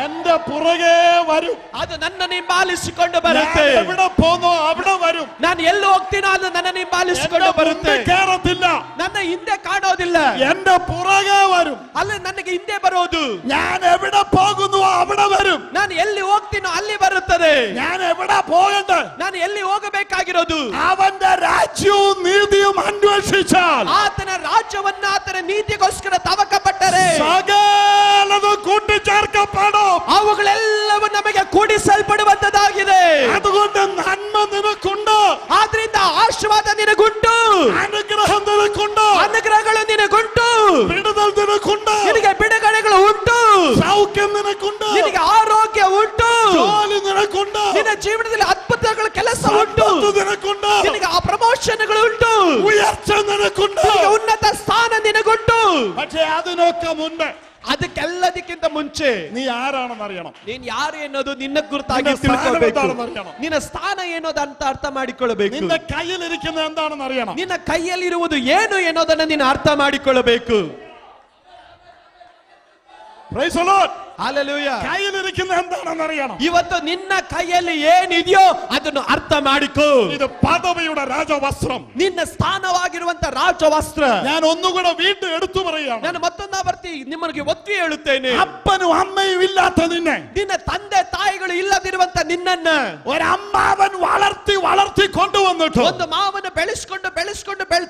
എന്റെ പുറകെ വരും. ಅದು ನನ್ನನ್ನು ಹಿಂಬಾಲಿಸಿಕೊಂಡು ಬರುತ್ತೆ. ഞാൻ എവിടെ പോന്നോ അവിടെ വരും. ನಾನು ಎಲ್ಲಿ ಹೋಗ್ತೀನೋ ಅದು ನನ್ನನ್ನು ಹಿಂಬಾಲಿಸಿಕೊಂಡು ಬರುತ್ತೆ. കേറത്തില്ല, ನನ್ನ ಹಿಂದೆ ಕಾಣೋದಿಲ್ಲ, എന്റെ പുറകെ വരും. ಅಲ್ಲ ನನಗೆ ಹಿಂದೆ ಬರೋದು. ഞാൻ എവിടെ പോകുന്നു അവിടെ വരും. ನಾನು ಎಲ್ಲಿ ಹೋಗ್ತೀನೋ ಅಲ್ಲಿ ಬರುತ್ತದೆ. ഞാൻ എവിടെ പോകണ്ടേ, ನಾನು ಎಲ್ಲಿ ಹೋಗಬೇಕಾಗಿರೋದು അവന്റെ രാജ്യവും നീതിയും അന്വേഷിച്ചാൽ ಆತನ ರಾಜ್ಯವನ್ನ ಆತನ ನೀತಿಗೋಸ್ಕರ ತವಕಪಟ್ಟರೆ സകലതും കൂട്ടിച്ചേർക്കപ്പെടും. ಅವುಗಳೆಲ್ಲವೂ ನಮಗೆ ಕೂಡಿಸಲ್ಪಡುವಂತದಾಗಿದೆ. അതുകൊണ്ട് നന്മ നിനക്കുണ്ട്, ಆದ್ರಿಂದ ಆಶೀರ್ವಾದ ನಿನಗುಂಟು, അനുഗ്രഹം നിനക്കുണ്ട്, ಅನುಗ್ರಹಗಳು ನಿನಗುಂಟು, വിടുതൽ നിനക്കുണ്ട്, ನಿನಗೆ ಬಿಡುಗಡೆಗಳು ಉಂಟು, സൗഖ്യം നിനക്കുണ്ട്, ನಿನಗೆ ಆರೋಗ್ಯ ಉಂಟು, ജോലി നിനക്കുണ്ട്, ನಿನ್ನ ಜೀವನದಲ್ಲಿ ಅದ್ಭುತಗಳ ಕೆಲಸ ಉಂಟು, സമ്പത്ത് നിനക്കുണ്ട്, ನಿನಗೆ ಆ ಪ್ರಮೋಷನ್ಗಳು ಉಂಟು, ഉയർച്ച നിനക്കുണ്ട്. ನಿನಗೆ ಉನ್ನತ ಸ್ಥಾನ ನಿನಗುಂಟು. പക്ഷേ അതിനൊക്കെ മുൻപ് ಅದಕ್ಕೆಲ್ಲದಕ್ಕಿಂತ ಮುಂಚೆ നീ ആരാണെന്ന് അറിയണം. ನೀನ್ ಯಾರು ಎನ್ನೋದು ನಿನ್ನ ಗುರುತಾಗಿ ನಿನ್ನ ಸ್ಥಾನ ತಿಳ್ಕೊಳ್ಬೇಕು. എന്താണെന്ന് അറിയണം. ನಿನ್ನ ಸ್ಥಾನ ಏನೋದು ಅಂತ ಅರ್ಥ ಮಾಡಿಕೊಳ್ಳಬೇಕು. നിന്റെ കയ്യിലിരിക്കുന്ന എന്താണെന്ന് അറിയണം. ನಿನ್ನ ಕೈಯಲ್ಲಿರುವುದು ಏನು ಎನ್ನೋದನ್ನ ನೀನು ಅರ್ಥ ಮಾಡಿಕೊಳ್ಳಬೇಕು. Praise the Lord. Hallelujah. കയ്യിലിരിക്കുന്ന എന്താണെന്ന് അറിയണം. ಇವತ್ತು ನಿನ್ನ ಕೈಯಲ್ಲಿ ಏನಿದೆಯೋ ಅದನ್ನು ಅರ್ಥ ಮಾಡಿಕೋ. ഇത് പദവിയുടെ രാജവസ്ത്രം, ನಿನ್ನ ಸ್ಥಾನವಾಗಿರುವಂತ ರಾಜವಸ್ತ್ರ. ഞാൻ ഒന്നുകൂടെ വീണ്ടും എടുത്തു പറയുകയാണ്. ನಾನು ಮತ್ತೊಂದಾವರ್ತಿ ನಿಮಗೆ ಒತ್ತಿ ಹೇಳುತ್ತೇನೆ, അപ്പനും അമ്മയും ഇല്ലാത്ത നിന്നെ, ನಿನ್ನ ತಂದೆ ತಾಯಿಗಳು ಇಲ್ಲದಿರುವಂತ ನಿನ್ನನ್ನ ഒരമ്മാവൻ വളർത്തി വളർത്തി കൊണ്ടുവന്നിട്ട്, ಒಂದು ಮಾವನ ಬೆಳೆಸ್ಕೊಂಡು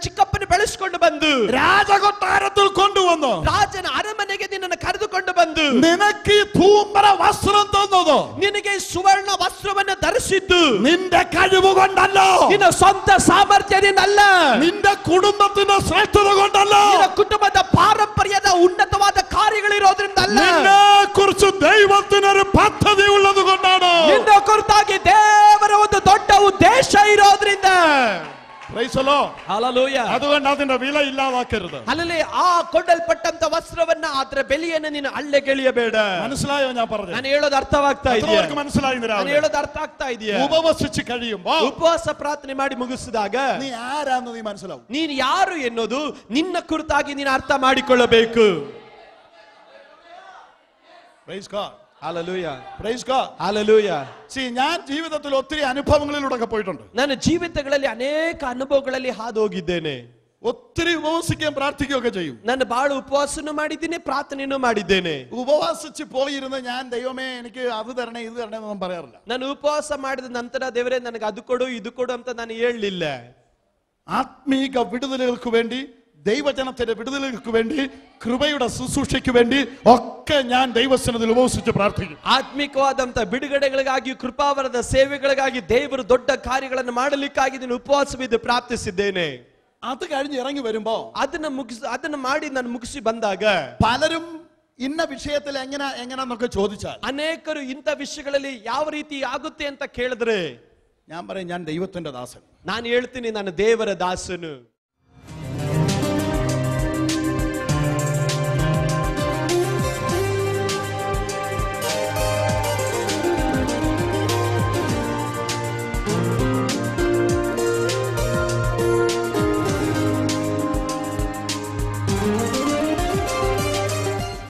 ಚಿಕ್ಕಪ್ಪನ ಬೆಳೆಸ್ಕೊಂಡು ಬಂದು രാജകൊട്ടാരത്തിൽ കൊണ്ടുവന്നു, ರಾಜನ ಅರಮನೆಗೆ ನಿನ್ನನ್ನು ಕರೆದುಕೊಂಡು ಬಂದು നിനക്ക് ഈ ധൂമ്ര വസ്ത്രം തന്നത് ನಿನಗೆ ಸುವರ್ಣ ವಸ್ತ್ರವನ್ನು ಧರಿಸಿದ್ದು നിന്റെ കഴിവ് കൊണ്ടല്ല, ನಿನ್ನ ಸ್ವಂತ ಸಾಮರ್ಥ್ಯದಿಂದಲ್ಲ, നിന്റെ കുടുംബത്തിന്റെ ശ്രേഷ്ഠത കൊണ്ടല്ല, ನಿನ್ನ ಕುಟುಂಬದ ಪಾರಂಪರ್ಯದ ಉನ್ನತವಾದ ಕಾರ್ಯಗಳಿರೋದ್ರಿಂದಲ್ಲ, നിന്നെ കുറിച്ച് ദൈവത്തിനൊരു പദ്ധതി ഉള്ളത് കൊണ്ടാണ്. ನಿನ್ನ ಕುರಿತಾಗಿ ದೇವರ ಒಂದು ದೊಡ್ಡ ಉದ್ದೇಶ ಇರೋದ್ರಿಂದ. Praise the Lord. Hallelujah. അതുകൊണ്ട് അതിന്റെ വില ഇല്ലാതാക്കരുത്. ಅಲ್ಲಿ ಆ ಕೊಂಡಲ್ಪಟ್ಟಂತ ವಸ್ತ್ರವನ್ನ ಅದರ ಬೆಲೆಯನ್ನು ನೀನು ಅಳ್ಳೆಗೆಳೆಯಬೇಡ. മനസ്സിലായോ ഞാൻ പറഞ്ഞു? ನಾನು ಹೇಳೋದು ಅರ್ಥವಾಗ್ತಾ ಇದೆಯಾ? മനസ്സിലായി? ನಾನು ಹೇಳೋದು ಅರ್ಥ ಆಗ್ತಾ ಇದೆಯಾ? ഉപവസിച്ച് കഴിയുമ്പോ ಉಪವಾಸ ಪ್ರಾರ್ಥನೆ ಮಾಡಿ ಮುಗಿಸಿದಾಗ നീ ആരാന്ന് നീ മനസ്സിലാവും. ನೀನು ಯಾರು ಎನ್ನುವುದು ನಿನ್ನ ಕುರಿತಾಗಿ ನೀನು ಅರ್ಥ ಮಾಡಿಕೊಳ್ಳಬೇಕು. Praise God. Hallelujah. Praise God. Hallelujah. See, ഞാൻ ജീവിതത്തിൽ ഒത്തിരി അനുഭവങ്ങളിലൂടെ പോയിട്ടുണ്ട്. ನನ್ನ ಜೀವಿತಗಳಲ್ಲಿ ಅನೇಕ ಅನುಭವಗಳಲ್ಲಿ ಹಾದು ಹೋಗಿದ್ದೇನೆ. ഒത്തിരി ഉപവസിക്കുകയും പ്രാർത്ഥിക്കുകയൊക്കെ ചെയ്യും. ನಾನು ಬಹಳ ಉಪವಾಸನೂ ಮಾಡಿದ್ದೀನಿ, ಪ್ರಾರ್ಥನೆಯೂ ಮಾಡಿದ್ದೇನೆ. ഉപവസിച്ച് പോയിരുന്ന് ഞാൻ ദൈവമേ എനിക്ക് അത് തരണേ ഇത് തരണേ എന്നൊന്നും പറയാറില്ല. ನಾನು ಉಪವಾಸ ಮಾಡಿದ ನಂತರ ದೇವರೇ ನನಗೆ ಅದು ಕೊಡು ಇದು ಕೊಡು ಅಂತ ನಾನು ಹೇಳಲಿಲ್ಲ. ആത്മീക വിടുതലുകൾക്ക് വേണ്ടി, ദൈവജനത്തിന്റെ വിടുതലുകൾക്ക് വേണ്ടി, കൃപയുടെ ശുശ്രൂഷയ്ക്ക് വേണ്ടി ഒക്കെ ഞാൻ ദൈവസന്നിധിയിൽ ഉപവസിച്ച് പ്രാർത്ഥിക്കും. ಆತ್ಮಿಕವಾದಂತ ಬಿಡುಗಡೆಗಳಿಗಾಗಿ, ಕೃಪಾವರದ ಸೇವೆಗಳಿಗಾಗಿ, ದೇವರು ದೊಡ್ಡ ಕಾರ್ಯಗಳನ್ನು ಮಾಡಲಿಕ್ಕಾಗಿ ನಾನು ಉಪವಾಸವಿದ್ದು ಪ್ರಾರ್ಥಿಸಿದ್ದೇನೆ. അത് കഴിഞ്ഞ് ഇറങ്ങി വരുമ്പോ ಅದನ್ನ ಮಾಡಿ ನಾನು ಮುಗಿಸಿ ಬಂದಾಗ പലരും ഇന്ന വിഷയത്തിൽ എങ്ങനെന്നൊക്കെ ചോദിച്ചാൽ, ಅನೇಕರು ಇಂಥ ವಿಷಯಗಳಲ್ಲಿ ಯಾವ ರೀತಿ ಆಗುತ್ತೆ ಅಂತ ಕೇಳಿದ್ರೆ ഞാൻ പറയും ഞാൻ ദൈവത്തിന്റെ ദാസൻ. ನಾನು ಹೇಳ್ತೀನಿ ನಾನು ದೇವರ ದಾಸನು.